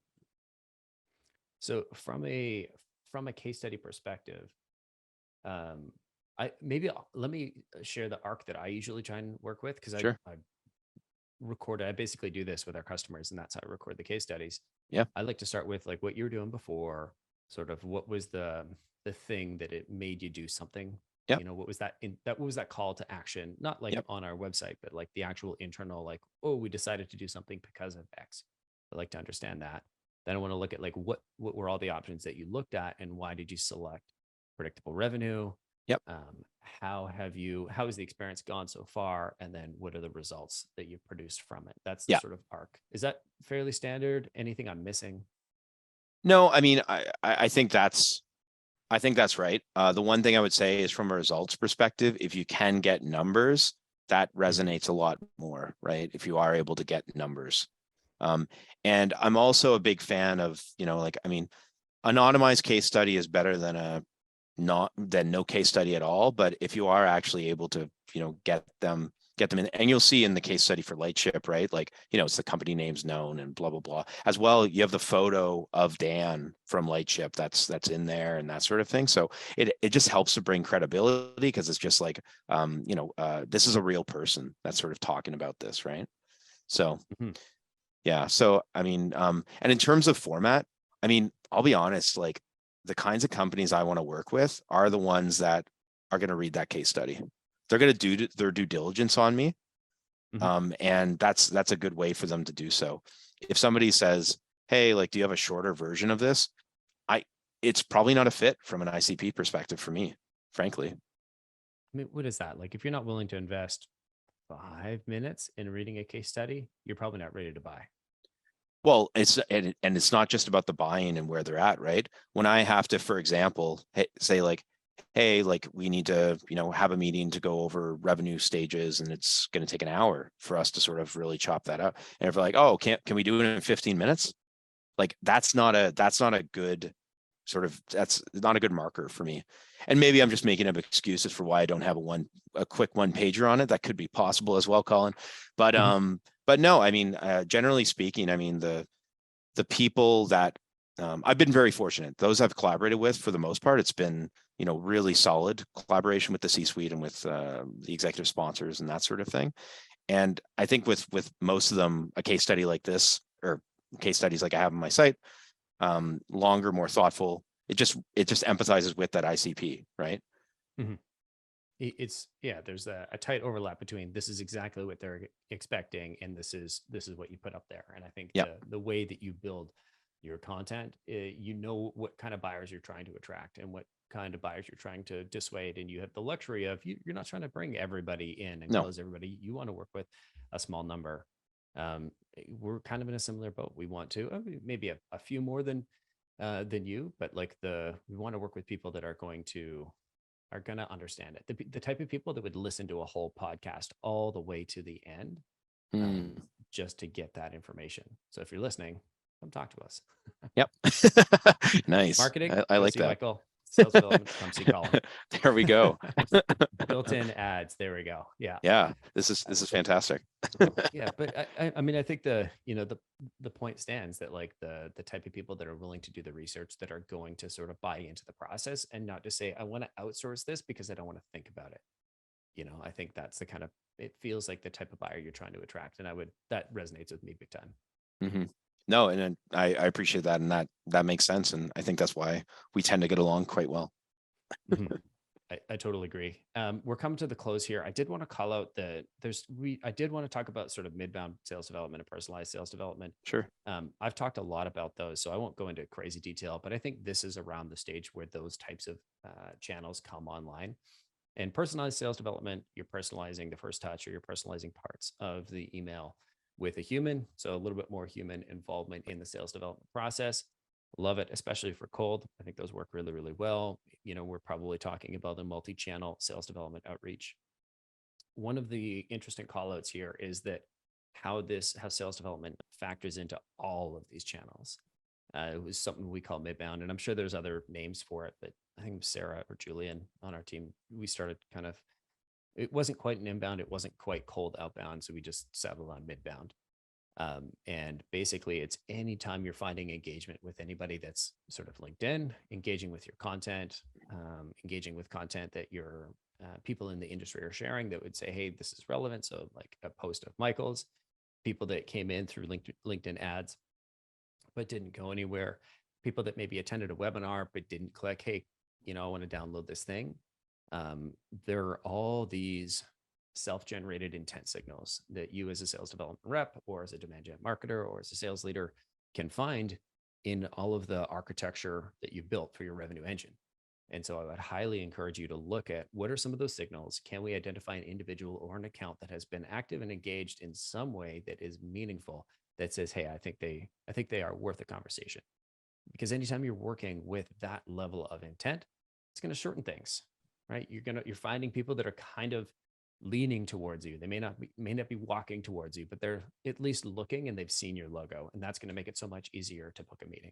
So from a case study perspective, let me share the arc that I usually try and work with, because Sure. I basically do this with our customers, and that's how I record the case studies. Yeah. I like to start with like what you were doing before, sort of what was the thing that it made you do something Yep. You know, what was what was that call to action? Not like Yep. on our website, but like the actual internal, like, oh, we decided to do something because of X. I'd like to understand that. Then I want to look at like what were all the options that you looked at and why did you select predictable revenue? Yep. How has the experience gone so far? And then what are the results that you've produced from it? That's the Yeah. sort of arc. Is that fairly standard? Anything I'm missing? No, I mean, I think that's right. The one thing I would say is from a results perspective, if you can get numbers, that resonates a lot more, right? If you are able to get numbers. And I'm also a big fan of, like, I mean, anonymized case study is better than no case study at all. But if you are actually able to, get them in, and you'll see in the case study for Lightship, right? Like, it's the company names known and blah, blah, blah. As well, you have the photo of Dan from Lightship that's in there and that sort of thing. So it just helps to bring credibility because it's just like, this is a real person that's sort of talking about this, right? So yeah. So, I mean, and in terms of format, I mean, I'll be honest, like the kinds of companies I want to work with are the ones that are going to read that case study. They're going to do their due diligence on me. And that's a good way for them to do so. If somebody says, hey, like, do you have a shorter version of this? It's probably not a fit from an ICP perspective for me, frankly. I mean, what is that? Like, if you're not willing to invest 5 minutes in reading a case study, you're probably not ready to buy. Well, it's not just about the buy-in and where they're at, right? When I have to, for example, say like, hey, like we need to, have a meeting to go over revenue stages, and it's going to take an hour for us to sort of really chop that up. And if we're like, oh, can we do it in 15 minutes? Like that's not a good that's not a good marker for me. And maybe I'm just making up excuses for why I don't have a quick one pager on it. That could be possible as well, Collin. But no, I mean, generally speaking, I mean, the people that I've been very fortunate. Those I've collaborated with, for the most part, it's been, really solid collaboration with the C-suite and with the executive sponsors and that sort of thing. And I think with most of them, a case study like this, or case studies like I have on my site, longer, more thoughtful, it just empathizes with that ICP, right? There's a tight overlap between this is exactly what they're expecting and this is what you put up there. And I think the way that you build your content, what kind of buyers you're trying to attract and what kind of buyers you're trying to dissuade. And you have the luxury of you're not trying to bring everybody in and close everybody. You want to work with a small number. We're kind of in a similar boat. We want to maybe a few more than you, but like we want to work with people that are going to understand it. The type of people that would listen to a whole podcast all the way to the end, just to get that information. So if you're listening, come talk to us. Yep. Nice. Marketing. I like that. Michael. Sales development. Come see Collin. There we go. Built-in ads. There we go. Yeah. Yeah. This is fantastic. Yeah, but I mean, I think the point stands that like the type of people that are willing to do the research, that are going to sort of buy into the process and not to say, I want to outsource this because I don't want to think about it. I think that's it feels like the type of buyer you're trying to attract. And that resonates with me big time. No, and I appreciate that. And that makes sense. And I think that's why we tend to get along quite well. I totally agree. We're coming to the close here. I did want to call out I did want to talk about sort of midbound sales development and personalized sales development. Sure. I've talked a lot about those, so I won't go into crazy detail, but I think this is around the stage where those types of channels come online. And personalized sales development, you're personalizing the first touch, or you're personalizing parts of the email with a human. So a little bit more human involvement in the sales development process. Love it, especially for cold. I think those work really, really well. We're probably talking about a multi-channel sales development outreach. One of the interesting callouts here is that how sales development factors into all of these channels. It was something we call midbound, and I'm sure there's other names for it, but I think Sarah or Julian on our team, we started it wasn't quite an inbound, it wasn't quite cold outbound, so we just settled on midbound. And basically it's anytime you're finding engagement with anybody that's sort of LinkedIn, engaging with your content, engaging with content that your people in the industry are sharing that would say, hey, this is relevant. So like a post of Michael's, people that came in through LinkedIn ads, but didn't go anywhere, people that maybe attended a webinar, but didn't click, hey, I want to download this thing. there are all these self-generated intent signals that you as a sales development rep or as a demand gen marketer or as a sales leader can find in all of the architecture that you've built for your revenue engine. And so I would highly encourage you to look at what are some of those signals. Can we identify an individual or an account that has been active and engaged in some way that is meaningful, that says, hey, I think they are worth a conversation. Because anytime you're working with that level of intent, it's going to shorten things, right? You're finding people that are kind of leaning towards you. They may not be walking towards you, but they're at least looking and they've seen your logo, and that's going to make it so much easier to book a meeting.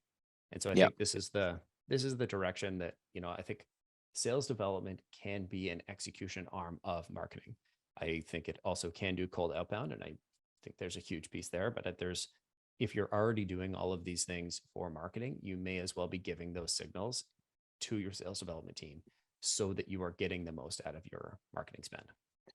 And so I think this is the direction that, I think sales development can be an execution arm of marketing. I think it also can do cold outbound, and I think there's a huge piece there, but if you're already doing all of these things for marketing, you may as well be giving those signals to your sales development team so that you are getting the most out of your marketing spend.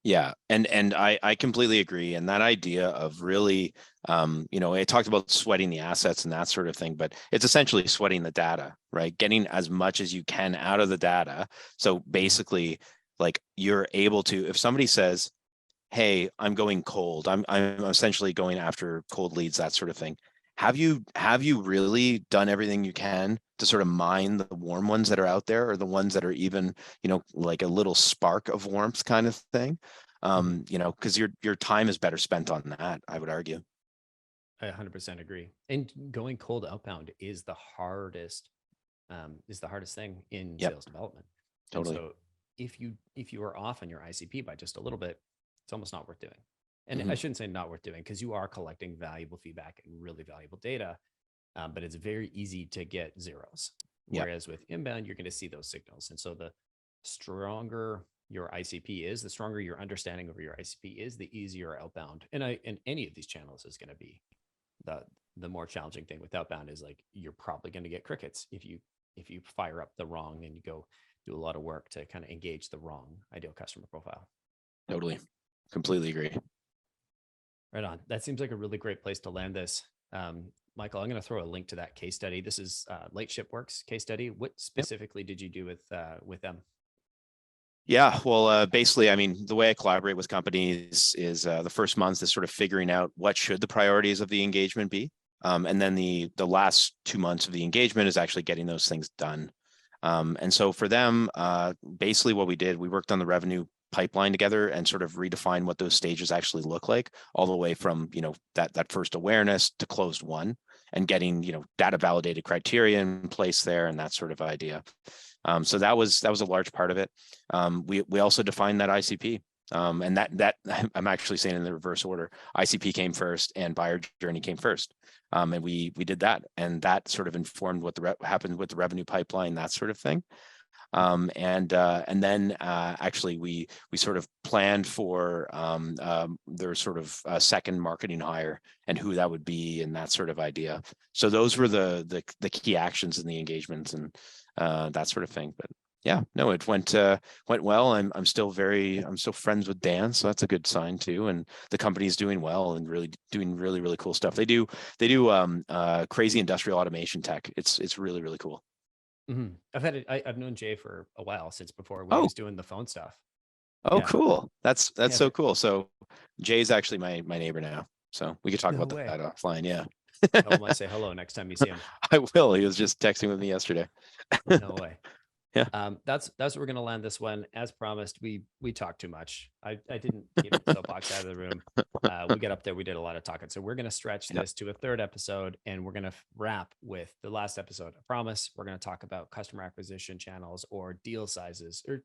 Yeah. And I completely agree. And that idea of really, I talked about sweating the assets and that sort of thing, but it's essentially sweating the data, right? Getting as much as you can out of the data. So basically, like, you're able to, if somebody says, hey, I'm going cold, I'm essentially going after cold leads, that sort of thing. Have you really done everything you can to sort of mine the warm ones that are out there, or the ones that are even, like a little spark of warmth kind of thing? Because your time is better spent on that, I would argue. I 100% agree. And going cold outbound is the hardest thing in sales development. Totally. And so if you are off on your ICP by just a little bit, it's almost not worth doing. And I shouldn't say not worth doing, because you are collecting valuable feedback and really valuable data, but it's very easy to get zeros. Whereas with inbound, you're going to see those signals. And so the stronger your ICP is, the stronger your understanding of your ICP is, the easier outbound. And any of these channels is going to be the more challenging thing with outbound is, like, you're probably going to get crickets if you fire up the wrong and you go do a lot of work to kind of engage the wrong ideal customer profile. Totally. Completely agree. Right on. That seems like a really great place to land this. Michael, I'm going to throw a link to that case study. This is Late Shipworks case study. What specifically did you do with them? Yeah, well, basically, I mean, the way I collaborate with companies is the first month is sort of figuring out what should the priorities of the engagement be. And then the last 2 months of the engagement is actually getting those things done. And so for them, basically what we did, we worked on the revenue pipeline together and sort of redefine what those stages actually look like, all the way from, that first awareness to closed won, and getting, data validated criteria in place there, and that sort of idea. So that was a large part of it. We also defined that ICP. And that I'm actually saying in the reverse order. ICP came first and buyer journey came first. And we did that, and that sort of informed what happened with the revenue pipeline, that sort of thing. And then actually we sort of planned for their sort of second marketing hire and who that would be, and that sort of idea. So those were the key actions in the engagements and that sort of thing. But yeah, no, it went well. I'm still friends with Dan, so that's a good sign too. And the company's doing well and really doing really cool stuff. They do crazy industrial automation tech. It's really cool. Mm-hmm. I've known Jay for a while, since before we was doing the phone stuff. Oh, yeah. Cool. That's so cool. So Jay's actually my neighbor now, so we could talk about that offline. Yeah. Tell him I say hello next time you see him. I will. He was just texting with me yesterday. No way. Yeah. That's what we're going to land this one. As promised, we talked too much. I didn't keep the soapbox out of the room. We got up there, we did a lot of talking. So we're going to stretch this to a third episode, and we're going to wrap with the last episode. I promise we're going to talk about customer acquisition channels or deal sizes, or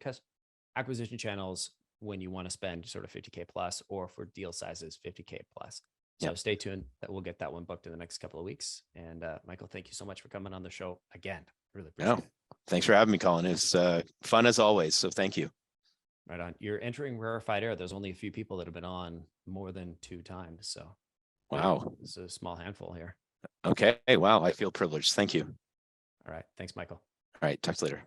acquisition channels when you want to spend sort of 50K plus, or for deal sizes 50K plus. So stay tuned. That we'll get that one booked in the next couple of weeks. And Michael, thank you so much for coming on the show again. Really appreciate it. Thanks for having me, Collin. It's fun as always. So thank you. Right on. You're entering rarefied air. There's only a few people that have been on more than 2 times. So wow, it's a small handful here. Okay. Wow. I feel privileged. Thank you. All right. Thanks, Michael. All right. Talk to you later.